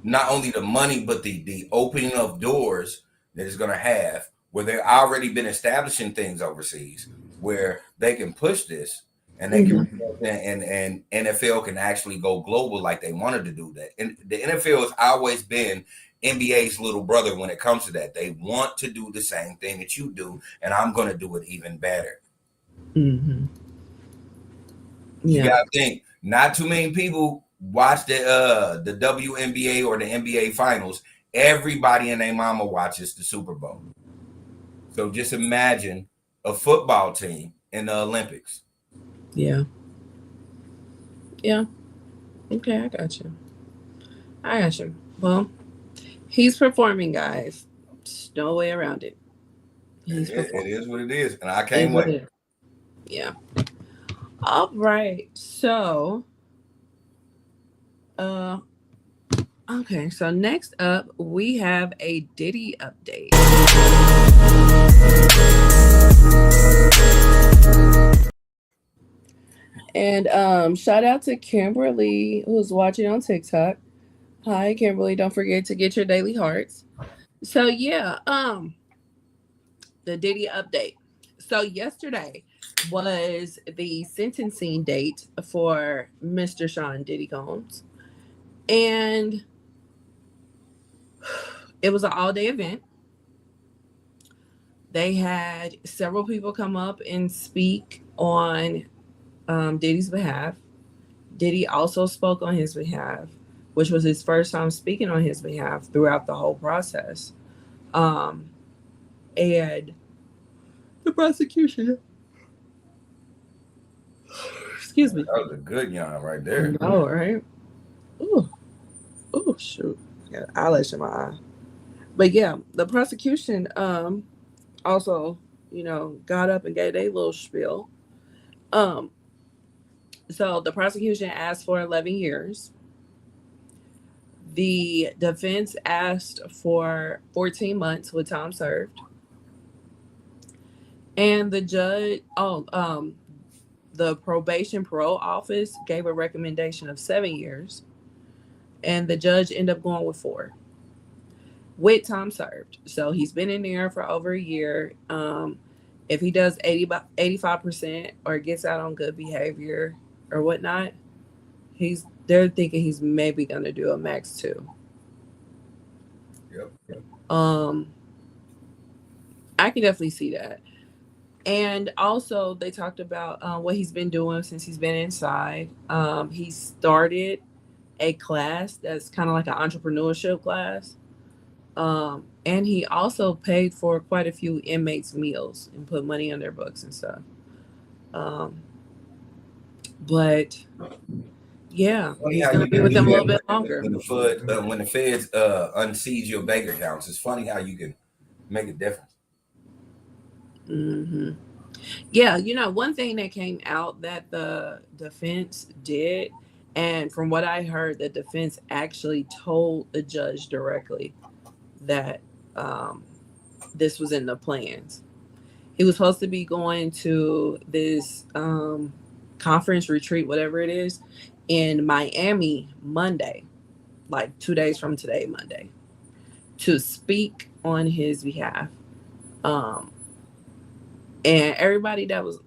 Speaker 1: not only the money, but the opening of doors that it's gonna have, where they've already been establishing things overseas where they can push this. And they can, and NFL can actually go global like they wanted to do that. And the NFL has always been NBA's little brother when it comes to that. They want to do the same thing that you do, and I'm going to do it even better.
Speaker 7: Mm-hmm.
Speaker 1: Yeah. You got to think, not too many people watch the WNBA or the NBA finals. Everybody and their mama watches the Super Bowl. So just imagine a football team in the Olympics.
Speaker 7: Yeah. Okay, I got you. Well, he's performing, guys. There's no way around it.
Speaker 1: It is what it is, and I can't wait.
Speaker 7: Yeah. All right. So, okay. So next up, we have a Diddy update. And shout out to Kimberly who's watching on TikTok. Hi, Kimberly. Don't forget to get your daily hearts. So yeah, the Diddy update. So yesterday was the sentencing date for Mr. Sean Diddy Combs, and it was an all-day event. They had several people come up and speak on Diddy's behalf. Diddy also spoke on his behalf, which was his first time speaking on his behalf throughout the whole process. Um, and the prosecution, excuse me.
Speaker 1: That was a good yawn right there.
Speaker 7: Oh, right. Ooh, ooh, shoot. Yeah, eyelash in my eye. But yeah, the prosecution also, got up and gave a little spiel. Um, so the prosecution asked for 11 years. The defense asked for 14 months with time served. And the judge, the probation parole office gave a recommendation of 7 years. And the judge ended up going with 4 with time served. So he's been in there for over a year. If he does 85% or gets out on good behavior or whatnot, they're thinking he's maybe gonna do a max 2.
Speaker 1: Yep.
Speaker 7: I can definitely see that. And also they talked about what he's been doing since he's been inside. He started a class that's kind of like an entrepreneurship class. And he also paid for quite a few inmates' meals and put money on their books and stuff. But yeah,
Speaker 1: Funny
Speaker 7: he's
Speaker 1: how
Speaker 7: gonna
Speaker 1: you
Speaker 7: be
Speaker 1: can
Speaker 7: with
Speaker 1: do
Speaker 7: them a little
Speaker 1: that
Speaker 7: bit longer.
Speaker 1: when the feds unseat your bank accounts. It's funny how you can make a difference.
Speaker 7: Hmm. Yeah, one thing that came out that the defense did, and from what I heard, the defense actually told the judge directly that this was in the plans. He was supposed to be going to this conference retreat, whatever it is, in Miami Monday, like 2 days from today, Monday, to speak on his behalf. Um, and everybody that was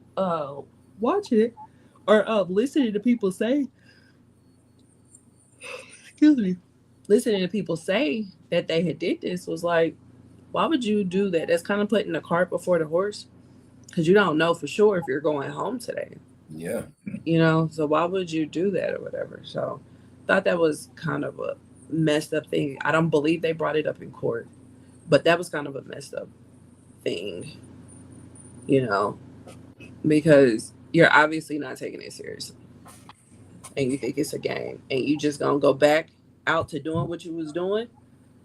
Speaker 7: watching it or listening to people say, excuse me, listening to people say that they had did this was like, why would you do that? That's kind of putting the cart before the horse, because you don't know for sure if you're going home today.
Speaker 1: Yeah.
Speaker 7: So why would you do that or whatever? So thought that was kind of a messed up thing. I don't believe they brought it up in court, but that was kind of a messed up thing, because you're obviously not taking it seriously and you think it's a game and you just gonna go back out to doing what you was doing.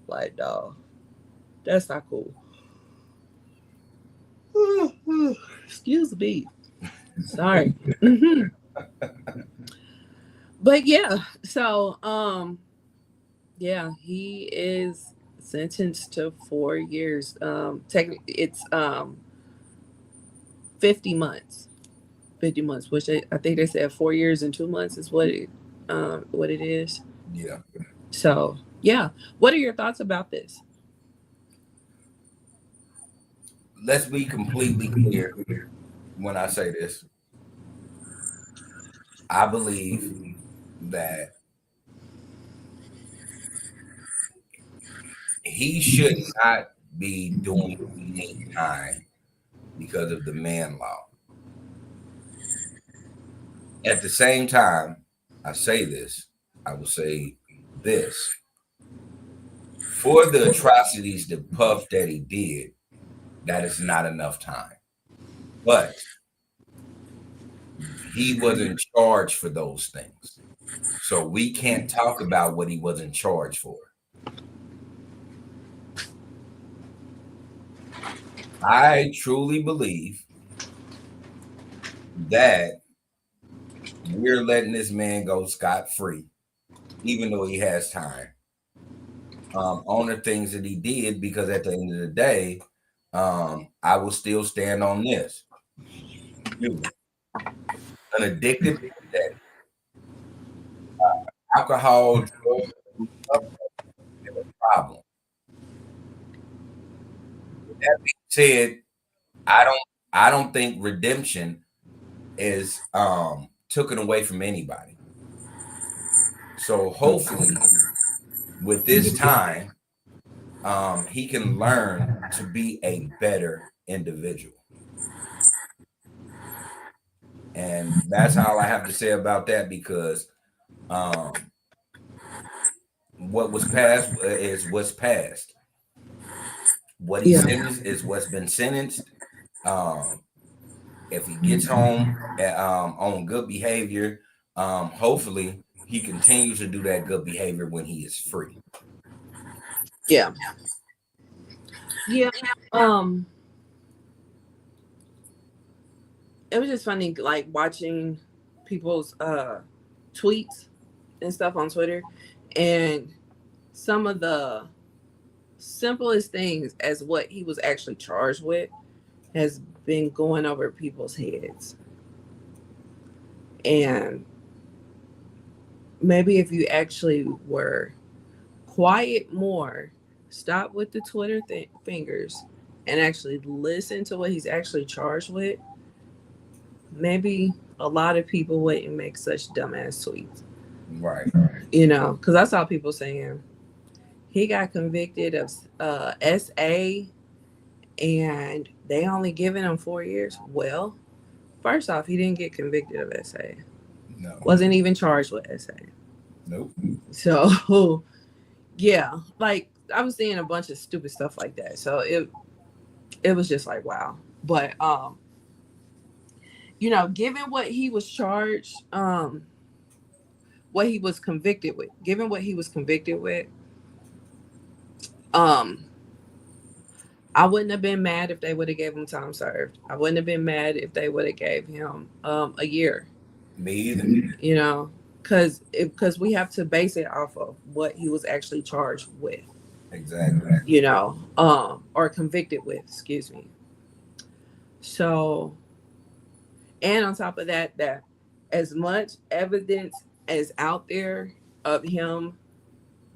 Speaker 7: Like, dog, that's not cool. Excuse me. Sorry. But yeah, so yeah, he is sentenced to 4 years. Technically it's 50 months. 50 months, which I think they said 4 years and 2 months is what it is.
Speaker 1: Yeah.
Speaker 7: So yeah, what are your thoughts about this?
Speaker 1: Let's be completely clear when I say this. I believe that he should not be doing any time because of the man law. At the same time, I will say this. For the atrocities that Puff Daddy did, that is not enough time. But he wasn't charged for those things. So we can't talk about what he wasn't charged for. I truly believe that we're letting this man go scot-free, even though he has time, on the things that he did, because at the end of the day, I will still stand on this. You, an addicted that alcohol, drugs, is a problem. With that being said, I don't think redemption is taken away from anybody. So hopefully with this time, he can learn to be a better individual. And that's all I have to say about that, because what was passed is what's passed. What he sentenced is what's been sentenced. If he gets home on good behavior, hopefully he continues to do that good behavior when he is free.
Speaker 7: Yeah. It was just funny, like watching people's tweets and stuff on Twitter, and some of the simplest things as what he was actually charged with has been going over people's heads. And maybe if you actually were quiet more, stop with the Twitter fingers, and actually listen to what he's actually charged with, maybe a lot of people wouldn't make such dumbass tweets.
Speaker 1: Right.
Speaker 7: You know, because I saw people saying he got convicted of SA and they only giving him 4 years. Well, first off, he didn't get convicted of SA.
Speaker 1: No.
Speaker 7: Wasn't even charged with SA.
Speaker 1: Nope.
Speaker 7: So, yeah, like I was seeing a bunch of stupid stuff like that. So it was just like, wow. But you know, given what he was charged, what he was convicted with, I wouldn't have been mad if they would have gave him time served. I wouldn't have been mad if they would have gave him a year.
Speaker 1: Me either.
Speaker 7: You know, because we have to base it off of what he was actually charged with.
Speaker 1: Exactly.
Speaker 7: You know, or convicted with, excuse me. So, and on top of that, that as much evidence as out there of him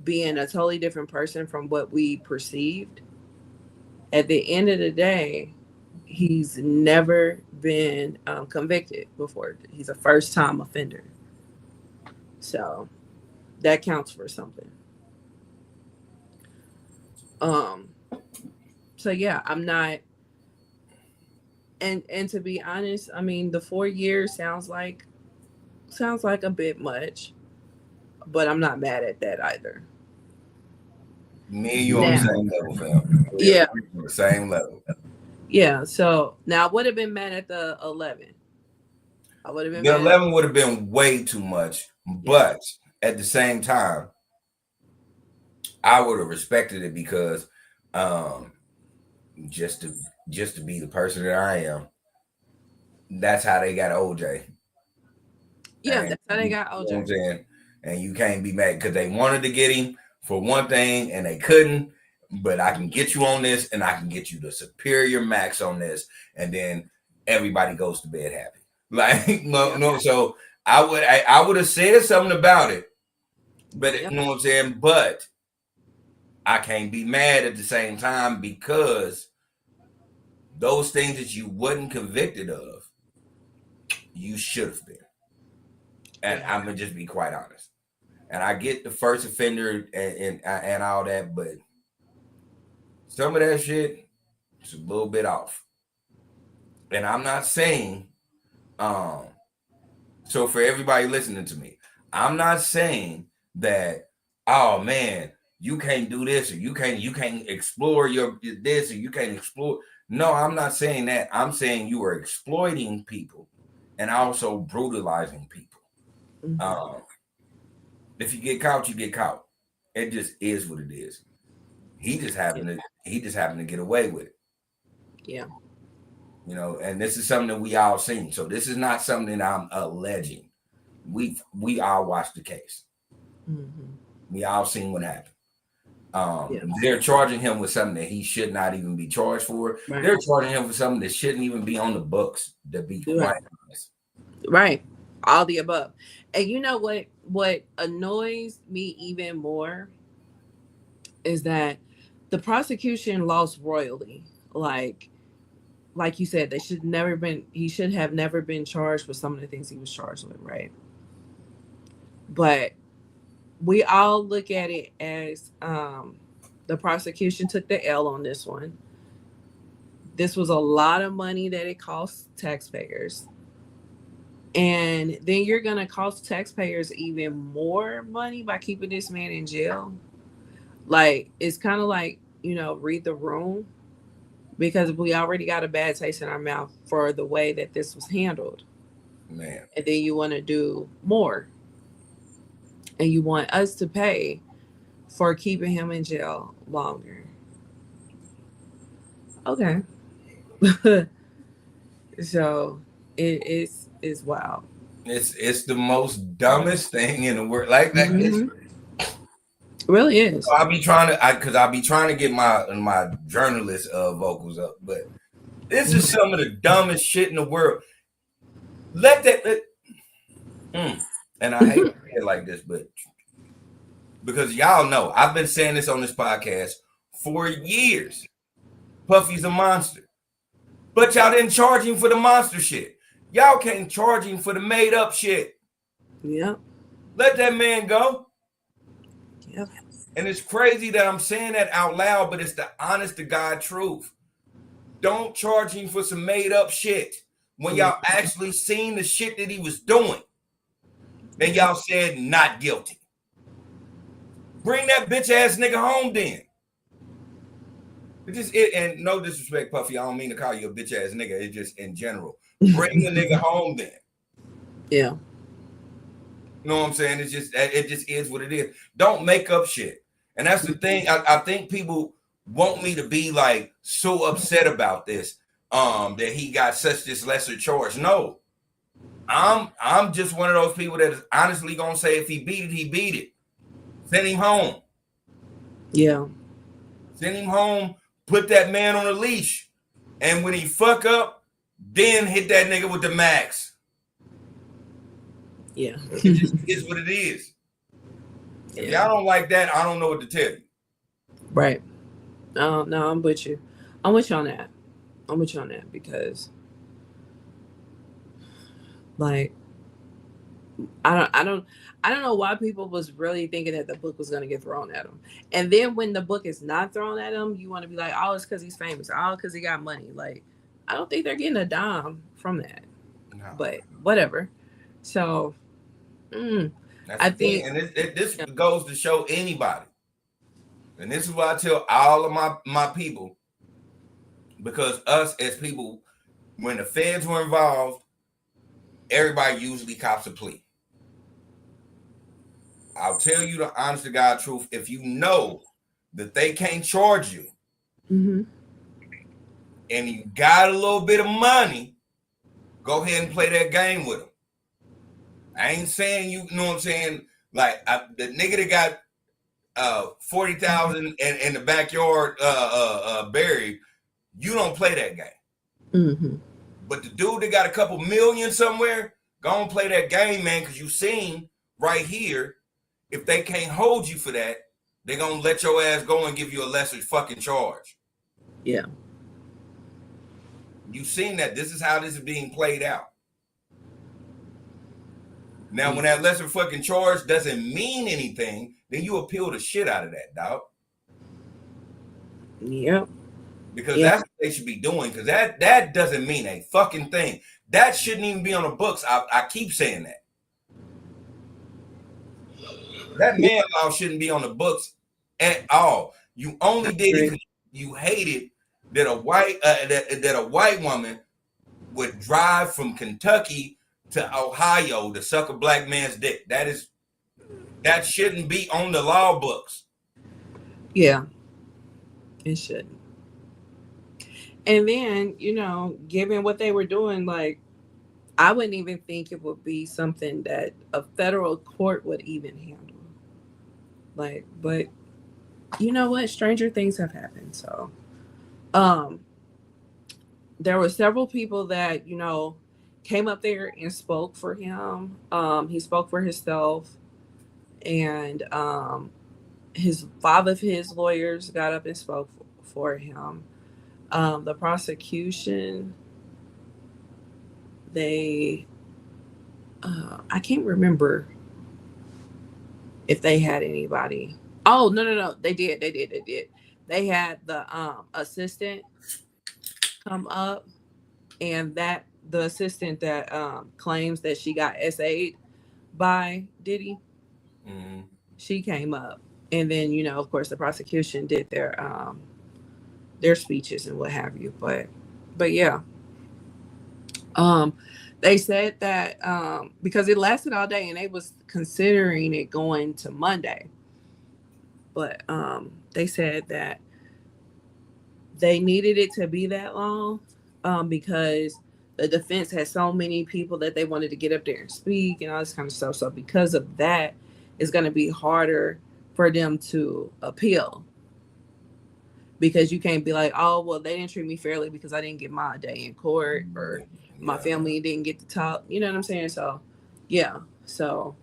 Speaker 7: being a totally different person from what we perceived, at the end of the day, he's never been convicted before. He's a first-time offender. So that counts for something. So yeah, I'm not, and to be honest, I mean, the 4 years sounds like a bit much, but I'm not mad at that either.
Speaker 1: Me and you on the same level, fam.
Speaker 7: Yeah.
Speaker 1: On the same level.
Speaker 7: Yeah. So now I would have been mad at the 11. I would have been
Speaker 1: The
Speaker 7: mad.
Speaker 1: 11 would have been way too much, but at the same time, I would have respected it, because just to be the person that I am, that's how they got OJ.
Speaker 7: Yeah,
Speaker 1: And
Speaker 7: that's how they got OJ.
Speaker 1: You know what I'm saying? And you can't be mad because they wanted to get him for one thing and they couldn't. But I can get you on this, and I can get you the superior max on this, and then everybody goes to bed happy. Like no. So I would have said something about it, but you know what I'm saying. But I can't be mad at the same time, because those things that you wasn't convicted of, you should have been. And I'm gonna just be quite honest. And I get the first offender and all that, but some of that shit is a little bit off. And I'm not saying, so for everybody listening to me, I'm not saying that, oh man, you can't do this, or you can't explore your this, or you can't explore. No, I'm not saying that. I'm saying you are exploiting people and also brutalizing people.
Speaker 7: Mm-hmm.
Speaker 1: If you get caught, you get caught. It just is what it is. He just happened to get away with it.
Speaker 7: Yeah.
Speaker 1: You know, and this is something that we all seen. So this is not something that I'm alleging. We all watched the case.
Speaker 7: Mm-hmm.
Speaker 1: We all seen what happened.
Speaker 7: Yeah.
Speaker 1: They're charging him with something that he should not even be charged for.
Speaker 7: Right.
Speaker 1: They're charging him for something that shouldn't even be on the books, to be quite honest.
Speaker 7: Right. All the above. And you know what annoys me even more is that the prosecution lost royally. Like you said, he should have never been charged with some of the things he was charged with, right? But we all look at it as the prosecution took the L on this one. This was a lot of money that it cost taxpayers. And then you're going to cost taxpayers even more money by keeping this man in jail. Like, it's kind of like, read the room, because we already got a bad taste in our mouth for the way that this was handled.
Speaker 1: Man.
Speaker 7: And then you want to do more. And you want us to pay for keeping him in jail longer. Okay. So it's wild.
Speaker 1: It's the most dumbest thing in the world. Like that.
Speaker 7: Mm-hmm. It really is.
Speaker 1: So I'll be trying to get my journalist vocals up, but this is some of the dumbest shit in the world. And I hate to say it like this, but because y'all know I've been saying this on this podcast for years. Puffy's a monster, but y'all didn't charge him for the monster shit. Y'all can't charge him for the made up shit.
Speaker 7: Yep.
Speaker 1: Let that man go.
Speaker 7: Yep.
Speaker 1: And it's crazy that I'm saying that out loud, but it's the honest to God truth. Don't charge him for some made up shit when y'all actually seen the shit that he was doing. And y'all said not guilty. Bring that bitch ass nigga home then. And no disrespect, Puffy, I don't mean to call you a bitch ass nigga. It's just in general. Bring the nigga home then.
Speaker 7: Yeah.
Speaker 1: You know what I'm saying? It just is what it is. Don't make up shit. And that's the thing. I think people want me to be like so upset about this, that he got such this lesser charge. No. I'm just one of those people that is honestly gonna say if he beat it, he beat it. Send him home.
Speaker 7: Yeah.
Speaker 1: Send him home, put that man on a leash. And when he fuck up, then hit that nigga with the max.
Speaker 7: Yeah.
Speaker 1: It just is what it is.
Speaker 7: Yeah.
Speaker 1: If y'all don't like that, I don't know what to tell you.
Speaker 7: Right. No, I'm with you. I'm with you on that because like I don't know why people was really thinking that the book was gonna get thrown at him. And then when the book is not thrown at him, you want to be like, oh, it's because he's famous, oh, because he got money. Like, I don't think they're getting a dime from that.
Speaker 1: No.
Speaker 7: But whatever. So I think,
Speaker 1: and this goes to show anybody, and this is what I tell all of my people, because us as people, when the feds were involved, everybody usually cops a plea. I'll tell you the honest to God truth. If you know that they can't charge you, and you got a little bit of money, go ahead and play that game with them. I ain't saying you know what I'm saying. Like the nigga that got 40,000 in the backyard buried, you don't play that game. But the dude that got a couple million somewhere, go and play that game, man, because you seen right here. If they can't hold you for that, they're gonna let your ass go and give you a lesser fucking charge.
Speaker 7: Yeah.
Speaker 1: You seen that. This is how this is being played out. Now, when that lesser fucking charge doesn't mean anything, then you appeal the shit out of that, dog.
Speaker 7: Yep.
Speaker 1: Because that's what they should be doing. Because that doesn't mean a fucking thing. That shouldn't even be on the books. I keep saying that. That man law shouldn't be on the books at all. You only did it because you hated that a white woman would drive from Kentucky to Ohio to suck a black man's dick. That shouldn't be on the law books.
Speaker 7: Yeah, it shouldn't. And then, given what they were doing, like, I wouldn't even think it would be something that a federal court would even handle. Like, but you know what? Stranger things have happened. So, there were several people that, came up there and spoke for him. He spoke for himself, and his 5 of his lawyers got up and spoke for him. The prosecution, they, I can't remember if they had anybody. Oh, no. They did. They had the assistant come up, and that the assistant that claims that she got SA'd by Diddy, she came up. And then, of course, the prosecution did their speeches and what have you. But yeah. They said that because it lasted all day and they was considering it going to Monday. But they said that they needed it to be that long because the defense had so many people that they wanted to get up there and speak and all this kind of stuff. So because of that, it's going to be harder for them to appeal. Because you can't be like, oh, well, they didn't treat me fairly because I didn't get my day in court, or my family didn't get to talk. You know what I'm saying? So, yeah. So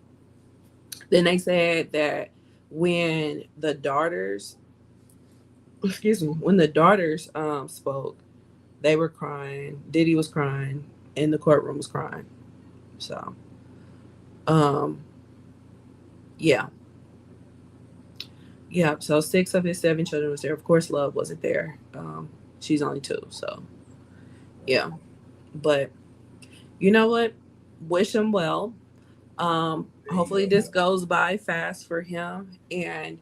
Speaker 7: then they said that when the daughters spoke, they were crying. Diddy was crying, and the courtroom was crying. So, yeah. Yeah, so 6 of his 7 children was there. Of course, Love wasn't there. She's only 2, so yeah. But you know what? Wish him well. Hopefully this goes by fast for him, and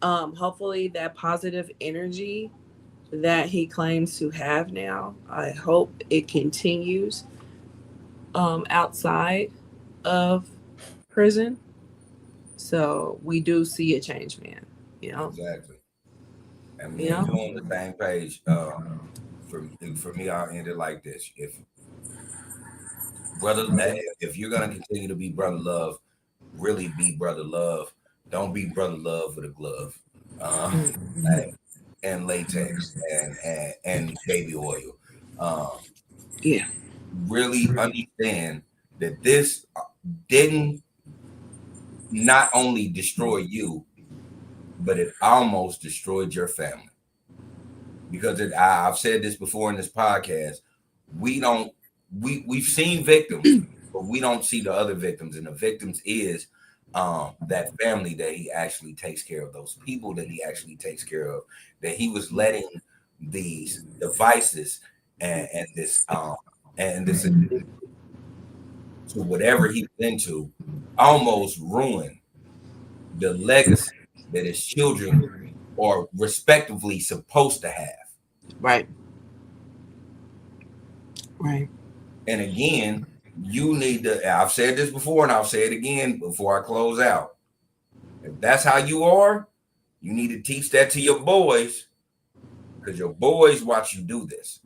Speaker 7: hopefully that positive energy that he claims to have now, I hope it continues outside of prison. So we do see a change, man.
Speaker 1: Exactly. And me and you on the same page. For me, I'll end it like this: if you're gonna continue to be brother love, really be brother love. Don't be brother love with a glove, and latex and baby oil.
Speaker 7: Yeah.
Speaker 1: Really understand that this didn't not only destroy you, but it almost destroyed your family. Because I've said this before in this podcast, we've seen victims, but we don't see the other victims, and the victims is that family that he actually takes care of, those people that he actually takes care of, that he was letting these devices and this to whatever he's into almost ruin the legacy that his children are respectively supposed to have.
Speaker 7: Right.
Speaker 1: And again, you need to, I've said this before and I'll say it again before I close out. If that's how you are, you need to teach that to your boys, because your boys watch you do this.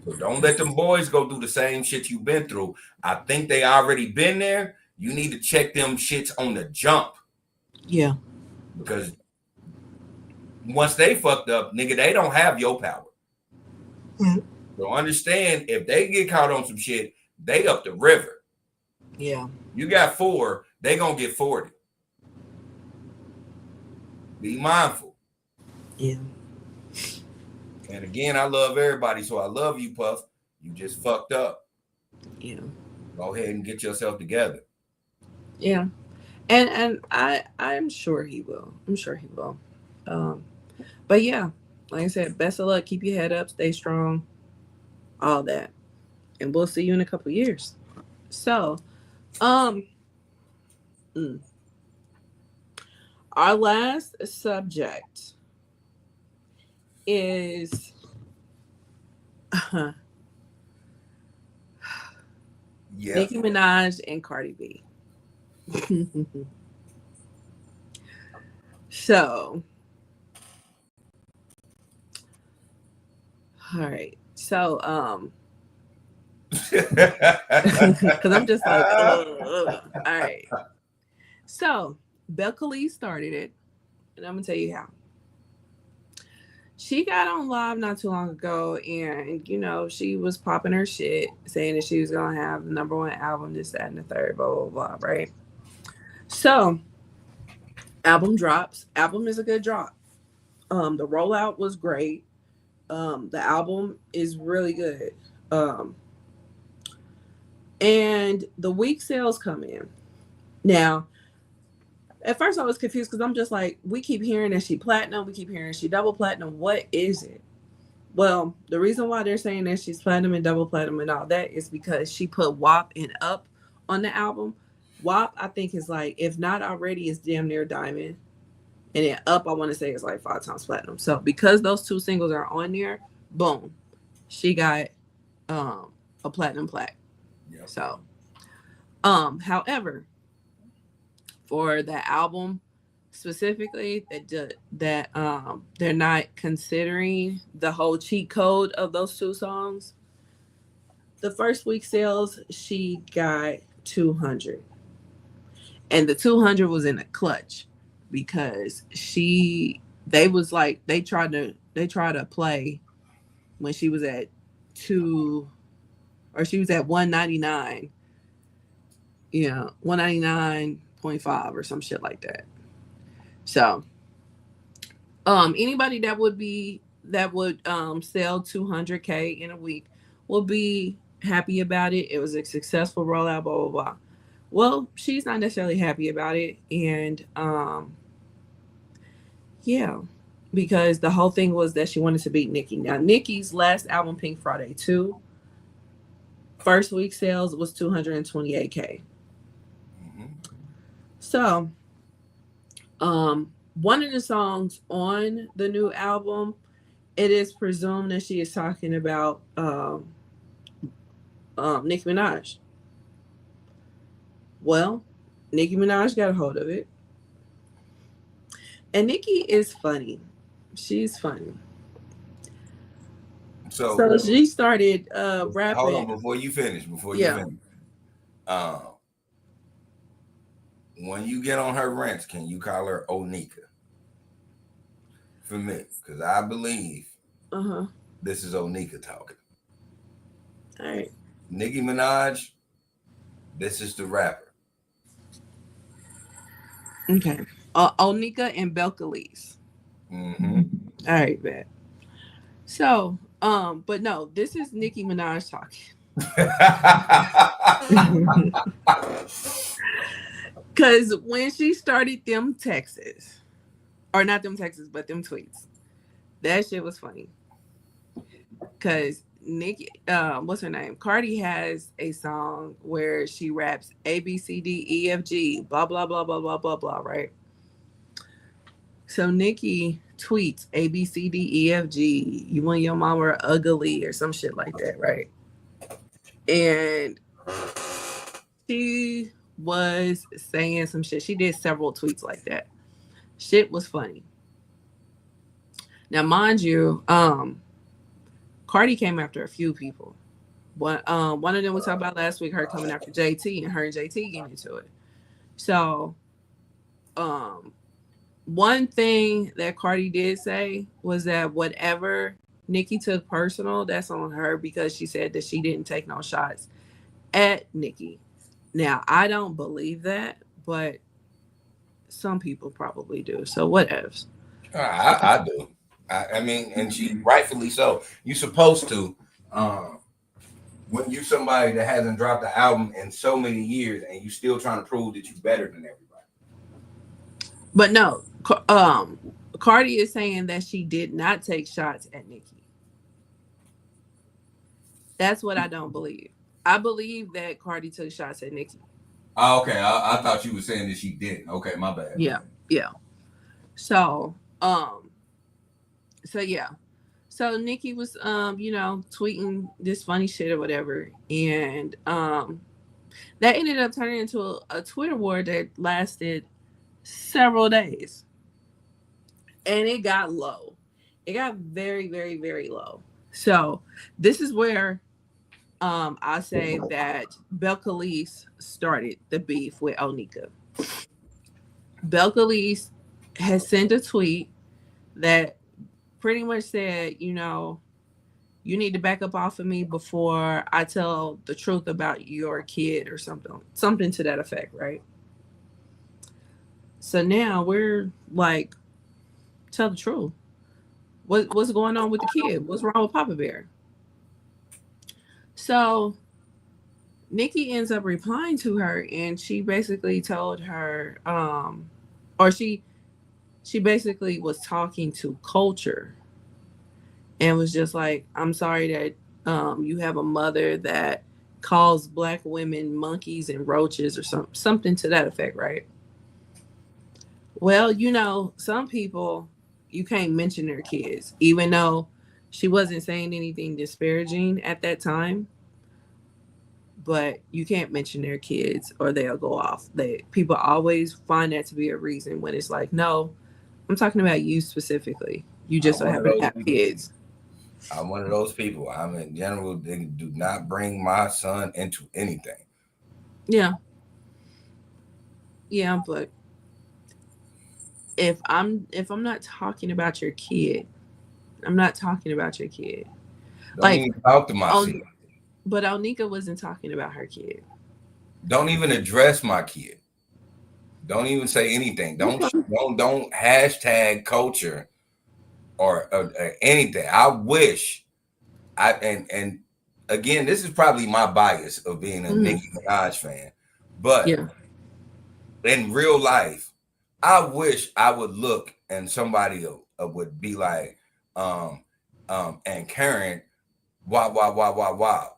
Speaker 1: So don't let them boys go do the same shit you've been through. I think they already been there. You need to check them shits on the jump.
Speaker 7: Yeah.
Speaker 1: Because once they fucked up, nigga, they don't have your power.
Speaker 7: Mm-hmm.
Speaker 1: So understand, if they get caught on some shit, they up the river.
Speaker 7: Yeah.
Speaker 1: You got 4, they gonna get 40. Be mindful.
Speaker 7: Yeah.
Speaker 1: And again, I love everybody, so I love you, Puff. You just fucked up.
Speaker 7: Yeah.
Speaker 1: Go ahead and get yourself together.
Speaker 7: Yeah. And I'm sure he will. I'm sure he will. But yeah, like I said, best of luck. Keep your head up. Stay strong. All that. And we'll see you in a couple years. So, our last subject is Nicki Minaj and Cardi B. So, All right. So, because I'm just like, all right. So, Becca Lee started it, and I'm gonna tell you how. She got on live not too long ago, and she was popping her shit, saying that she was gonna have the #1 album, this, that, and the third, blah blah blah. Right. So, album drops. Album is a good drop. The rollout was great. The album is really good. And the week sales come in. Now, at first I was confused because I'm just like, we keep hearing that she platinum, we keep hearing she double platinum. What is it? Well, the reason why they're saying that she's platinum and double platinum and all that is because she put WAP and Up on the album. WAP, I think, is like, if not already, is damn near diamond. And then Up, I want to say, is like 5 times platinum. So because those 2 singles are on there, boom, she got a platinum plaque. Yep. So, however, for the album specifically, that they're not considering the whole cheat code of those 2 songs. The first week sales, she got 200, and the 200 was in a clutch because they tried to play when she was at 2, or she was at 199, 199.5 or some shit like that. So, anybody that would sell 200K in a week will be happy about it. It was a successful rollout, blah blah blah. Well, she's not necessarily happy about it, and yeah, because the whole thing was that she wanted to beat Nicki. Now, Nicki's last album, Pink Friday 2, first week sales was 228K. Mm-hmm. So, one of the songs on the new album, it is presumed that she is talking about Nicki Minaj. Well, Nicki Minaj got a hold of it. And Nicki is funny. She's funny. So she started rapping.
Speaker 1: Hold on, before you finish. When you get on her rants, can you call her Onika? For me, because I believe this is Onika talking.
Speaker 7: All right.
Speaker 1: Nicki Minaj, this is the rapper.
Speaker 7: Okay. Onika and Belcalis.
Speaker 1: Mm-hmm.
Speaker 7: All right, man. So, but no, this is Nicki Minaj talking. Because when she started them texts, or not them texts, but them tweets, that shit was funny. Because Nicki, what's her name? Cardi has a song where she raps A, B, C, D, E, F, G, blah, blah, blah, blah, blah, blah, blah, right? So Nicki tweets A, B, C, D, E, F, G, you and your mama are ugly or some shit like that, right? And she was saying some shit. She did several tweets like that. Shit was funny. Now, mind you, Cardi came after a few people. One of them we talked about last week, her coming after JT, and her and JT getting into it. So, one thing that Cardi did say was that whatever Nicki took personal, that's on her, because she said that she didn't take no shots at Nicki. Now, I don't believe that, but some people probably do. So whatever.
Speaker 1: I do. I mean, and she rightfully so. You're supposed to. When you're somebody that hasn't dropped an album in so many years and you still trying to prove that you're better than everybody.
Speaker 7: But no, Cardi is saying that she did not take shots at Nicki. That's what I don't believe. I believe that Cardi took shots at Nicki.
Speaker 1: Oh, okay. I thought you were saying that she didn't. Okay, my bad.
Speaker 7: Yeah. So, yeah. So Nicki was, tweeting this funny shit or whatever. And that ended up turning into a Twitter war that lasted several days. And it got low. It got very, very, very low. So this is where I say that Belcalis started the beef with Onika. Belcalis has sent a tweet that pretty much said, you need to back up off of me before I tell the truth about your kid or something to that effect, right? So now we're like, tell the truth. What's going on with the kid? What's wrong with Papa Bear? So Nicki ends up replying to her, and she basically told her, or she basically was talking to Culture, and was just like, I'm sorry that you have a mother that calls black women monkeys and roaches or something to that effect, right? Well, some people, you can't mention their kids, even though she wasn't saying anything disparaging at that time. But you can't mention their kids or they'll go off. People always find that to be a reason when it's like, no, I'm talking about you specifically. You just don't have kids.
Speaker 1: I'm one of those people. I'm in general, they do not bring my son into anything.
Speaker 7: Yeah. Yeah, but if I'm not talking about your kid, I'm not talking about your kid.
Speaker 1: Don't even talk to my kid.
Speaker 7: But Onika wasn't talking about her kid.
Speaker 1: Don't even address my kid. Don't even say anything. Don't hashtag Culture or anything. I wish and again, this is probably my bias of being a Nicki Minaj fan, but in real life, I wish I would look and somebody would be like, and Karen, wow.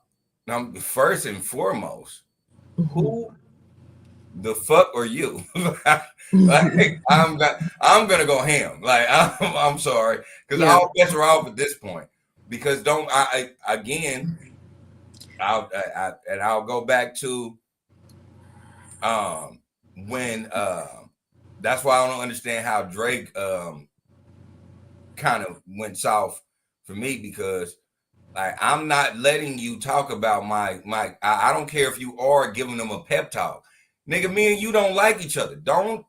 Speaker 1: Now, first and foremost, who the fuck are you? Like, I'm gonna go ham. Like, I'm sorry, because all bets are off at this point. Because I'll go back to when that's why I don't understand how Drake kind of went south for me, because like, I'm not letting you talk about my I don't care if you are giving them a pep talk. Nigga, me and you don't like each other. Don't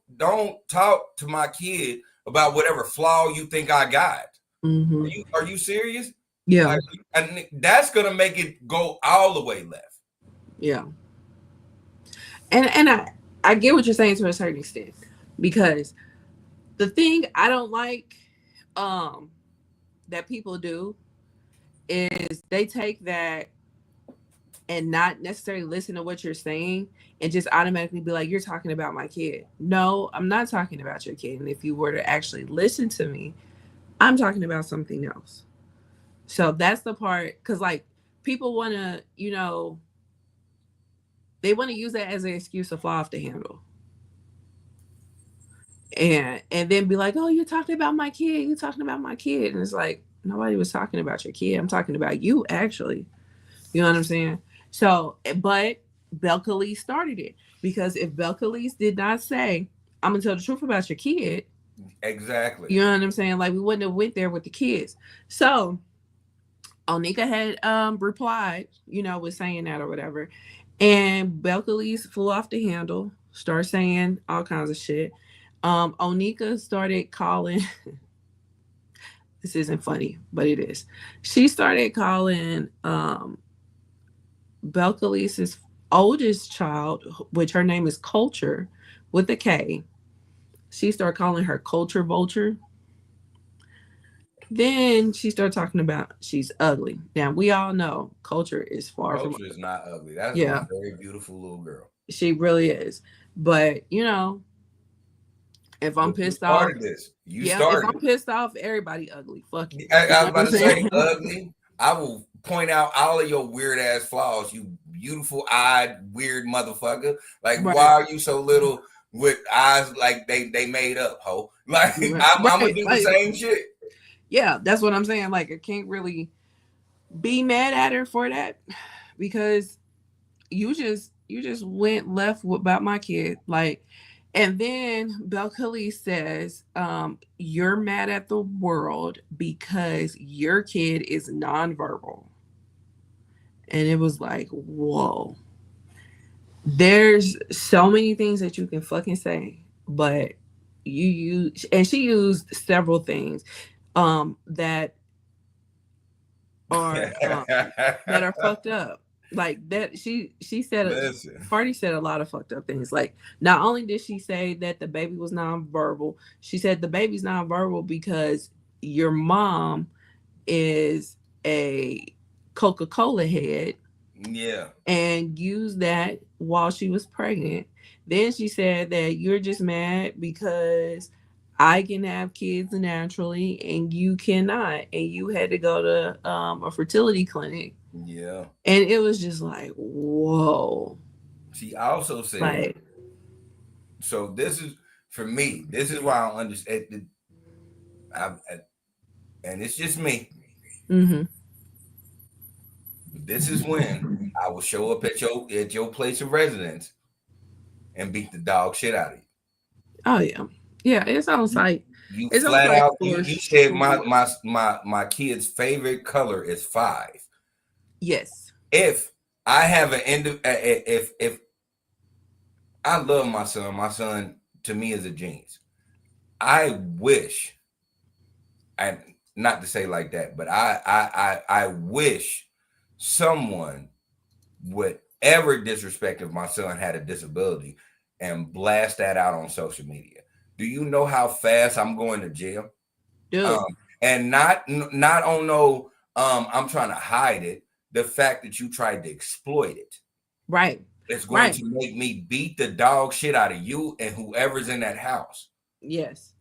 Speaker 1: talk to my kid about whatever flaw you think I got.
Speaker 7: Mm-hmm.
Speaker 1: Are you serious?
Speaker 7: Yeah.
Speaker 1: Like, and that's gonna make it go all the way left.
Speaker 7: Yeah. And I get what you're saying to a certain extent, because the thing I don't like that people do is they take that and not necessarily listen to what you're saying and just automatically be like, you're talking about my kid. No, I'm not talking about your kid. And if you were to actually listen to me, I'm talking about something else. So that's the part, because like people want to, they want to use that as an excuse to fly off the handle. And then be like, oh, you're talking about my kid. You're talking about my kid. And it's like, nobody was talking about your kid. I'm talking about you, actually. You know what I'm saying? So, but Belcalis started it, because if Belcalis did not say, I'm going to tell the truth about your kid.
Speaker 1: Exactly.
Speaker 7: You know what I'm saying? Like, we wouldn't have went there with the kids. So Onika had replied, with saying that or whatever. And Belcalis flew off the handle, started saying all kinds of shit. Onika started calling. This isn't funny, but it is. She started calling Belcalis's oldest child, which her name is Culture with a K. She started calling her Culture Vulture. Then she started talking about she's ugly. Now we all know Culture is far from.
Speaker 1: Culture is not ugly. That's a very beautiful little girl.
Speaker 7: She really is. But if I'm pissed off, if I'm pissed off, everybody ugly. Fuck you.
Speaker 1: I was about to say ugly. I will point out all of your weird ass flaws, you beautiful eyed weird motherfucker. Like, why are you so little with eyes like they made up, ho? Like, I'm gonna do the same shit.
Speaker 7: Yeah, that's what I'm saying. Like, I can't really be mad at her for that, because you just went left about my kid. Like, And then Belcalis says, you're mad at the world because your kid is nonverbal. And it was like, whoa. There's so many things that you can fucking say, but you use, and she used several things that are fucked up. Like that, she said,
Speaker 1: Listen.
Speaker 7: Cardi said a lot of fucked up things. Like, not only did she say that the baby was nonverbal, she said the baby's nonverbal because your mom is a Coca-Cola head.
Speaker 1: Yeah.
Speaker 7: And used that while she was pregnant. Then she said that you're just mad because I can have kids naturally and you cannot, and you had to go to a fertility clinic.
Speaker 1: Yeah.
Speaker 7: And it was just like, whoa.
Speaker 1: She also said,
Speaker 7: Like,
Speaker 1: so this is, for me, this is why I don't understand. And it's just me.
Speaker 7: mm-hmm.
Speaker 1: This is when I will show up at your place of residence and beat the dog shit out of you.
Speaker 7: Oh yeah. Yeah, it sounds like
Speaker 1: You
Speaker 7: it sounds
Speaker 1: flat
Speaker 7: like
Speaker 1: out.
Speaker 7: for
Speaker 1: You said
Speaker 7: sure.
Speaker 1: my kid's favorite color is 5.
Speaker 7: Yes.
Speaker 1: If I have an end, if I love my son to me is a genius. I wish, and not to say like that, but I wish someone would ever disrespect if my son had a disability and blast that out on social media. Do you know how fast I'm going to jail?
Speaker 7: Dude.
Speaker 1: And not on no I'm trying to hide it. The fact that you tried to exploit it.
Speaker 7: Right.
Speaker 1: It's going to make me beat the dog shit out of you and whoever's in that house.
Speaker 7: Yes.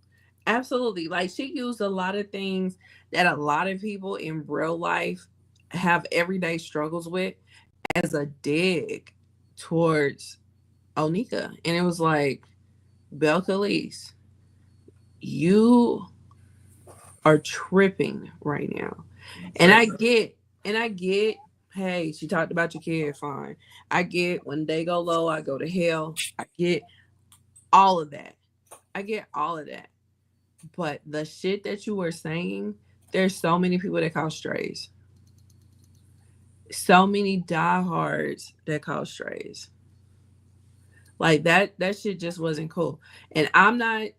Speaker 7: Absolutely. Like, she used a lot of things that a lot of people in real life have everyday struggles with as a dig towards Onika. And it was like, Belcalis, you are tripping right now. And I get, hey, she talked about your kid, fine. I get when they go low, I go to hell. I get all of that. But the shit that you were saying, there's so many people that call strays. So many diehards that call strays. Like that shit just wasn't cool. And I'm not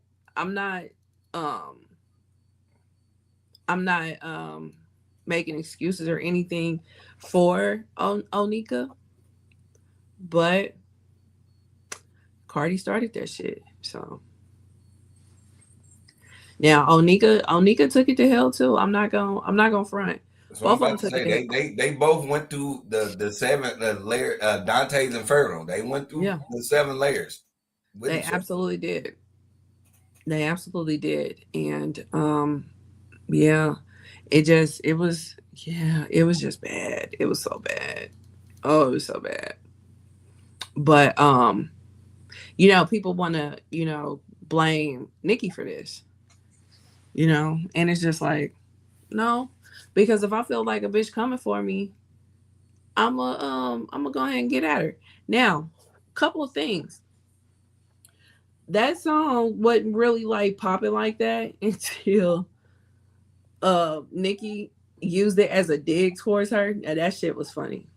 Speaker 7: making excuses or anything for Onika, but Cardi started that shit. So now Onika took it to hell too. I'm not gonna front.
Speaker 1: So
Speaker 7: Both
Speaker 1: I'm
Speaker 7: of them
Speaker 1: about to
Speaker 7: took
Speaker 1: say
Speaker 7: it.
Speaker 1: they both went through the 7 layer Dante's Inferno. They went through the 7 layers.
Speaker 7: They absolutely did. They absolutely did. And yeah, it was just bad. It was so bad. Oh, it was so bad. But people want to, blame Nicki for this. And it's just like, no, because if I feel like a bitch coming for me, I'm gonna go ahead and get at her. Now, couple of things. That song wasn't really like popping like that until Nicki used it as a dig towards her. Now, that shit was funny.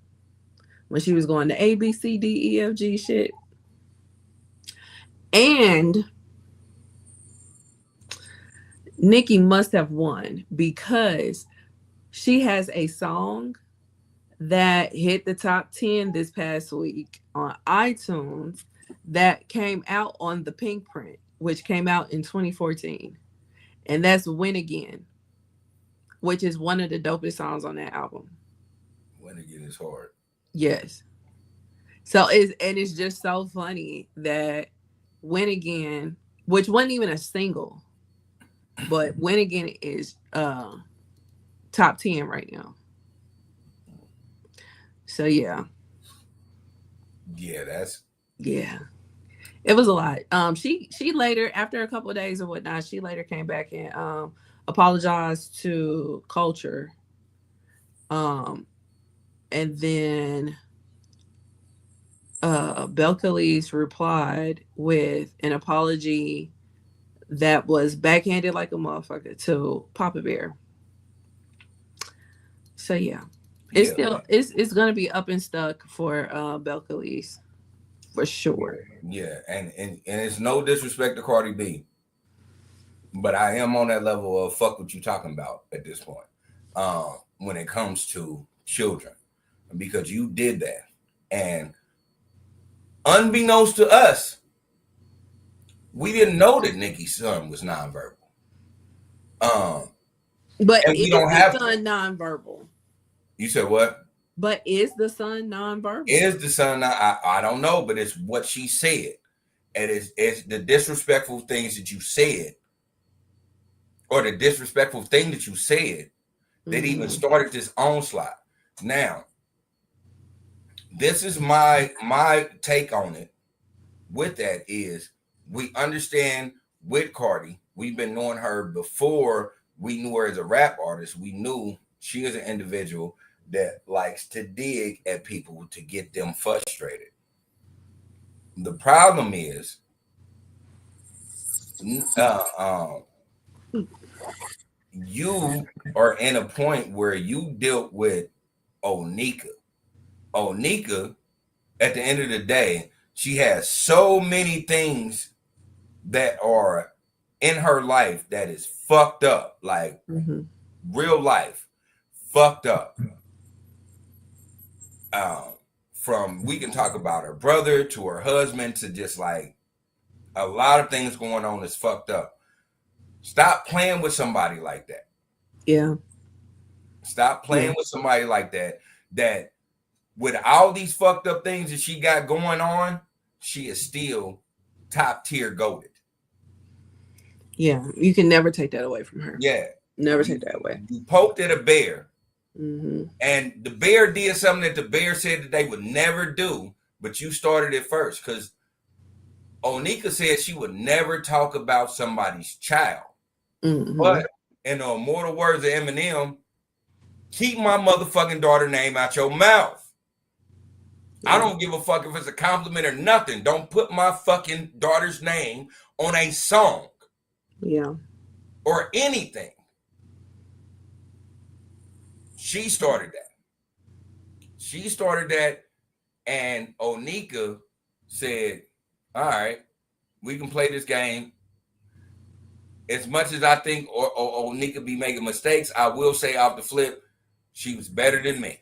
Speaker 7: When she was going to A, B, C, D, E, F, G shit. And Nicki must have won because she has a song that hit the top 10 this past week on iTunes that came out on the Pink Print, which came out in 2014. And that's Win Again, which is one of the dopest songs on that album.
Speaker 1: Win Again is hard.
Speaker 7: Yes. So it's just so funny that Win Again, which wasn't even a single, but Win Again is top 10 right now. So yeah.
Speaker 1: Yeah,
Speaker 7: it was a lot. She later, after a couple of days or whatnot, she later came back and apologized to Culture. And then Belcalis replied with an apology that was backhanded like a motherfucker to Papa Bear. So yeah, it's still it's gonna be up and stuck for Belcalis for sure.
Speaker 1: Yeah, and it's no disrespect to Cardi B, but I am on that level of fuck what you talking about at this point. When it comes to children, because you did that, and unbeknownst to us, we didn't know that Nicki's son was nonverbal.
Speaker 7: But
Speaker 1: and we
Speaker 7: is
Speaker 1: don't
Speaker 7: the
Speaker 1: have
Speaker 7: son nonverbal?
Speaker 1: You said what?
Speaker 7: But is the son nonverbal?
Speaker 1: Is the son? I don't know, but it's what she said, and it's the disrespectful things that you said, or the disrespectful thing that you said that even started this onslaught. Now, this is my take on it. With that is, we understand with Cardi, we've been knowing her before we knew her as a rap artist. We knew she is an individual that likes to dig at people to get them frustrated. The problem is, you are in a point where you dealt with Onika. Onika, at the end of the day, she has so many things that are in her life that is fucked up, like real life fucked up. From, we can talk about her brother to her husband to just like a lot of things going on is fucked up. Stop playing with somebody like that.
Speaker 7: Yeah.
Speaker 1: Stop playing with somebody like that. That with all these fucked up things that she got going on, she is still top tier goated.
Speaker 7: Yeah, you can never take that away from her.
Speaker 1: Yeah,
Speaker 7: never take that away.
Speaker 1: You poked at a bear, and the bear did something that the bear said that they would never do, but you started it first, because Onika said she would never talk about somebody's child. But in the immortal words of Eminem, keep my motherfucking daughter name out your mouth. I don't give a fuck if it's a compliment or nothing. Don't put my fucking daughter's name on a song.
Speaker 7: Yeah.
Speaker 1: Or anything. She started that. And Onika said, all right, we can play this game. As much as I think Onika be making mistakes, I will say off the flip, she was better than me.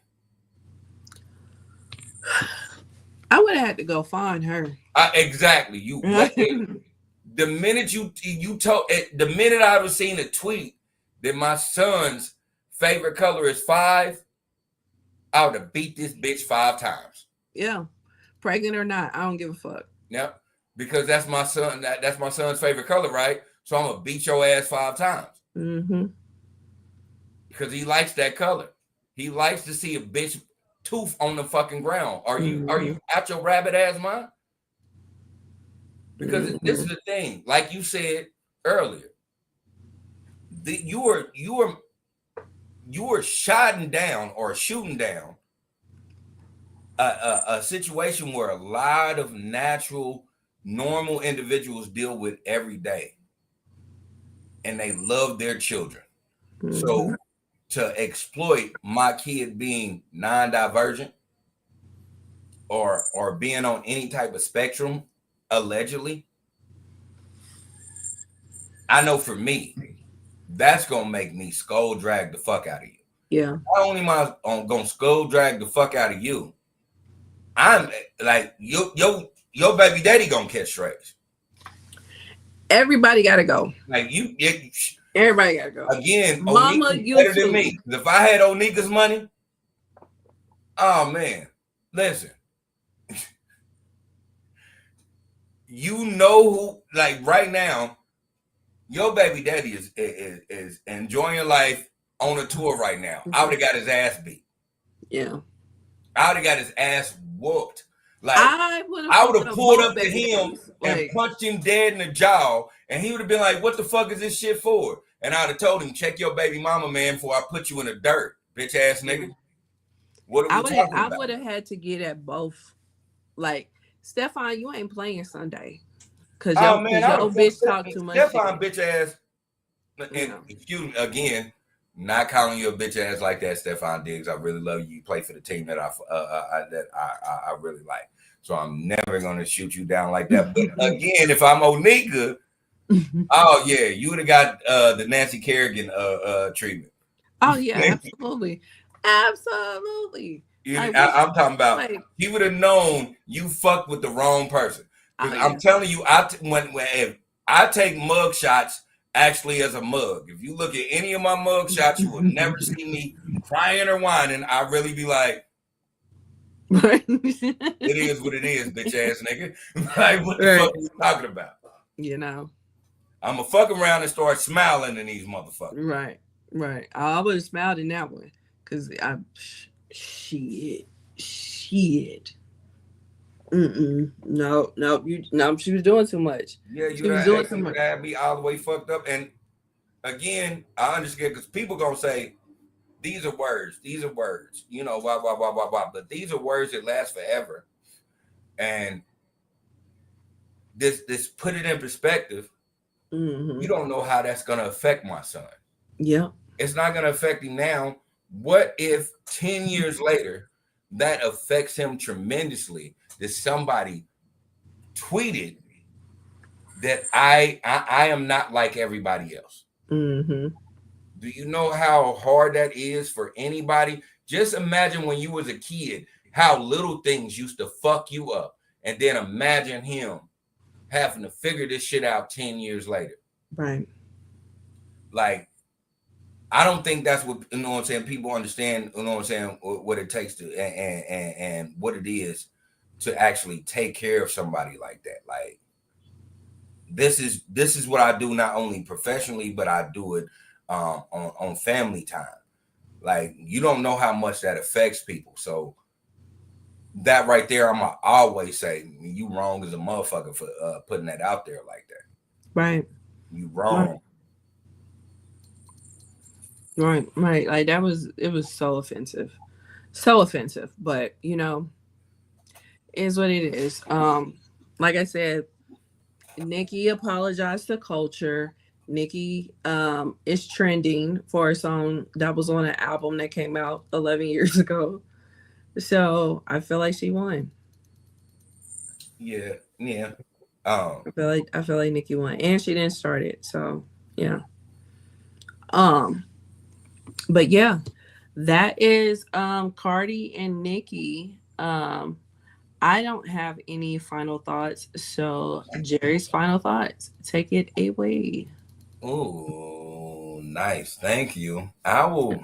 Speaker 7: I would have had to go find her.
Speaker 1: Exactly. The minute you told, the minute I was seeing a tweet that my son's favorite color is 5, I would have beat this bitch 5 times.
Speaker 7: Yeah, pregnant or not, I don't give a fuck.
Speaker 1: Yep, because that's my son. That's my son's favorite color, right? So I'm gonna beat your ass 5 times. Because he likes that color. He likes to see a bitch tooth on the fucking ground. Are you out your rabbit ass mind? Because this is the thing, like you said earlier, you are shooting down a situation where a lot of natural, normal individuals deal with every day, and they love their children. So to exploit my kid being non-divergent or being on any type of spectrum, allegedly, I know for me, that's gonna make me skull drag the fuck out of you.
Speaker 7: Yeah.
Speaker 1: Not only am I gonna skull drag the fuck out of you, I'm like your baby daddy gonna catch strays.
Speaker 7: Everybody gotta go.
Speaker 1: Like
Speaker 7: everybody gotta go.
Speaker 1: Again,
Speaker 7: Mama,
Speaker 1: Onika's
Speaker 7: you
Speaker 1: better
Speaker 7: too.
Speaker 1: than me. If I had Onika's money, oh man, listen. You know who, like right now, your baby daddy is enjoying life on a tour right now. I would have got his ass beat.
Speaker 7: Yeah.
Speaker 1: I would have got his ass whooped. Like
Speaker 7: I
Speaker 1: would have pulled up to him and
Speaker 7: like,
Speaker 1: punched him dead in the jaw, and he would have been like, "What the fuck is this shit for?" And I'd have told him, "Check your baby mama, man, before I put you in the dirt, bitch ass nigga." What are we talking about?
Speaker 7: I would have had to get at both. Like Stefan, you ain't playing Sunday. Cause
Speaker 4: Oh
Speaker 7: your,
Speaker 4: man,
Speaker 7: cause
Speaker 4: I
Speaker 7: your
Speaker 4: don't
Speaker 7: bitch talk too much
Speaker 4: Stefan
Speaker 7: shit.
Speaker 4: bitch ass. And
Speaker 7: Yeah.
Speaker 4: excuse me again, not calling you a bitch ass like that, Stefan Diggs. I really love you. You play for the team that I really like. So I'm never gonna shoot you down like that. But again, if I'm Onika, oh yeah, you would have got the Nancy Kerrigan treatment.
Speaker 7: Oh yeah, absolutely. Absolutely. Like,
Speaker 4: I'm talking about.
Speaker 7: like,
Speaker 4: He would have known you fucked with the wrong person. Because
Speaker 7: oh,
Speaker 4: I'm
Speaker 7: yeah.
Speaker 4: telling you, when if I take mug shots actually as a mug. If you look at any of my mug shots, you will never see me crying or whining. I really be like, it is what it is, bitch ass nigga. Like, what the
Speaker 7: Right.
Speaker 4: fuck are you talking about?
Speaker 7: You know.
Speaker 4: I'm gonna fuck around and start smiling in these motherfuckers.
Speaker 7: Right. Right. I would have smiled in that one. Cause I shit. No, she was doing too much.
Speaker 4: Yeah,
Speaker 7: she was doing too much.
Speaker 4: Had me all the way fucked up. And again, I understand because people gonna say these are words, you know, blah blah blah blah blah. But these are words that last forever. And this put it in perspective.
Speaker 7: Mm-hmm.
Speaker 4: You don't know how that's gonna affect my son.
Speaker 7: Yeah,
Speaker 4: it's not gonna affect him now. What if 10 years later that affects him tremendously? That somebody tweeted that I am not like everybody else.
Speaker 7: Mm-hmm.
Speaker 4: Do you know how hard that is for anybody? Just imagine when you was a kid, how little things used to fuck you up. And then imagine him having to figure this shit out 10 years later.
Speaker 7: Right.
Speaker 4: Like, I don't think that's what, you know what I'm saying, people understand, you know what I'm saying, what it takes to, and what it is to actually take care of somebody like that. Like, this is what I do, not only professionally, but I do it on family time. Like, you don't know how much that affects people. So that right there, I'm gonna always say you wrong as a motherfucker for putting that out there like that.
Speaker 7: Right.
Speaker 4: You wrong.
Speaker 7: Right. Like it was so offensive. But you know, is what it is. Like I said, Nicki apologized to Culture. Nicki is trending for a song that was on an album that came out 11 years ago. So I feel like she won.
Speaker 4: Yeah.
Speaker 7: I feel like Nicki won, and she didn't start it. So yeah. But yeah, that is Cardi and Nicki. I don't have any final thoughts. So Jerry's final thoughts. Take it away.
Speaker 4: Oh, nice. Thank you. I will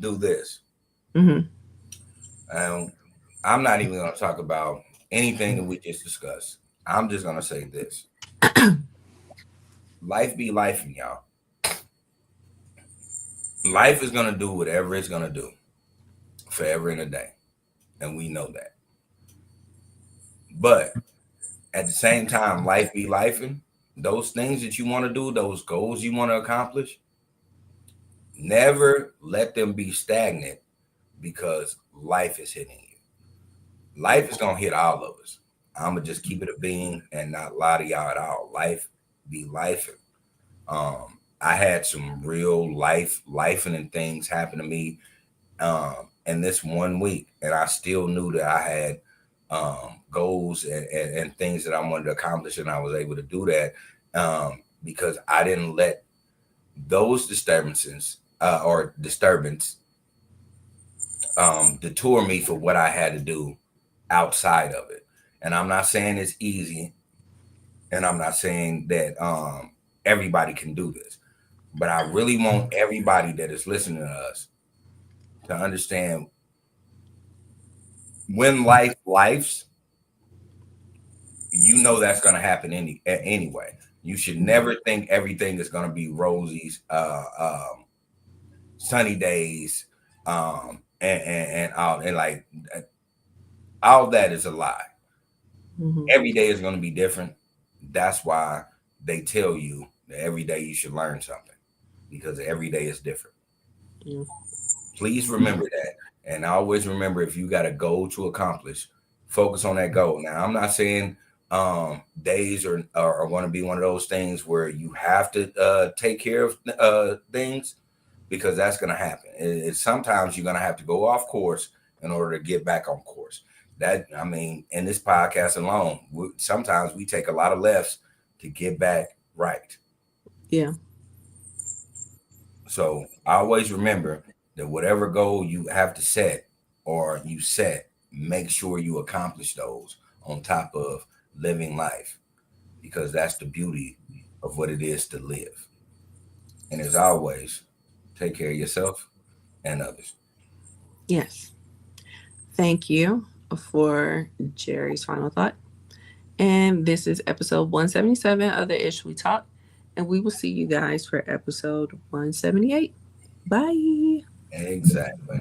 Speaker 4: do this.
Speaker 7: Mm-hmm.
Speaker 4: I'm not even going to talk about anything that we just discussed. I'm just going to say this. Life be life, y'all. Life is going to do whatever it's going to do forever and a day. And we know that. But at the same time, life be life. And those things that you want to do, those goals you want to accomplish, never let them be stagnant because life is hitting you. Life is going to hit all of us. I'm going to just keep it a bean and not lie to y'all at all. Life be life. I had some real life-and things happen to me in this 1 week. And I still knew that I had goals and things that I wanted to accomplish. And I was able to do that because I didn't let those disturbance detour me for what I had to do outside of it. And I'm not saying it's easy. And I'm not saying that everybody can do this. But I really want everybody that is listening to us to understand when life's, you know that's going to happen anyway. You should never think everything is going to be rosies, sunny days, and like all that is a lie. Mm-hmm. Every day is going to be different. That's why they tell you that every day you should learn something, because every day is different. Mm-hmm. Please remember that. And always remember, if you got a goal to accomplish,
Speaker 1: Focus on that goal. Now, I'm not saying days are going to be one of those things where you have to take care of things, because that's going to happen. Sometimes you're going to have to go off course in order to get back on course. In this podcast alone, sometimes we take a lot of lefts to get back right.
Speaker 7: Yeah.
Speaker 1: So always remember that whatever goal you have to set or you set, make sure you accomplish those on top of living life, because that's the beauty of what it is to live. And as always, take care of yourself and others.
Speaker 7: Yes. Thank you for Jerry's final thought. And this is episode 177 of The Ish We Talk. And we will see you guys for episode 178. Bye.
Speaker 1: Exactly.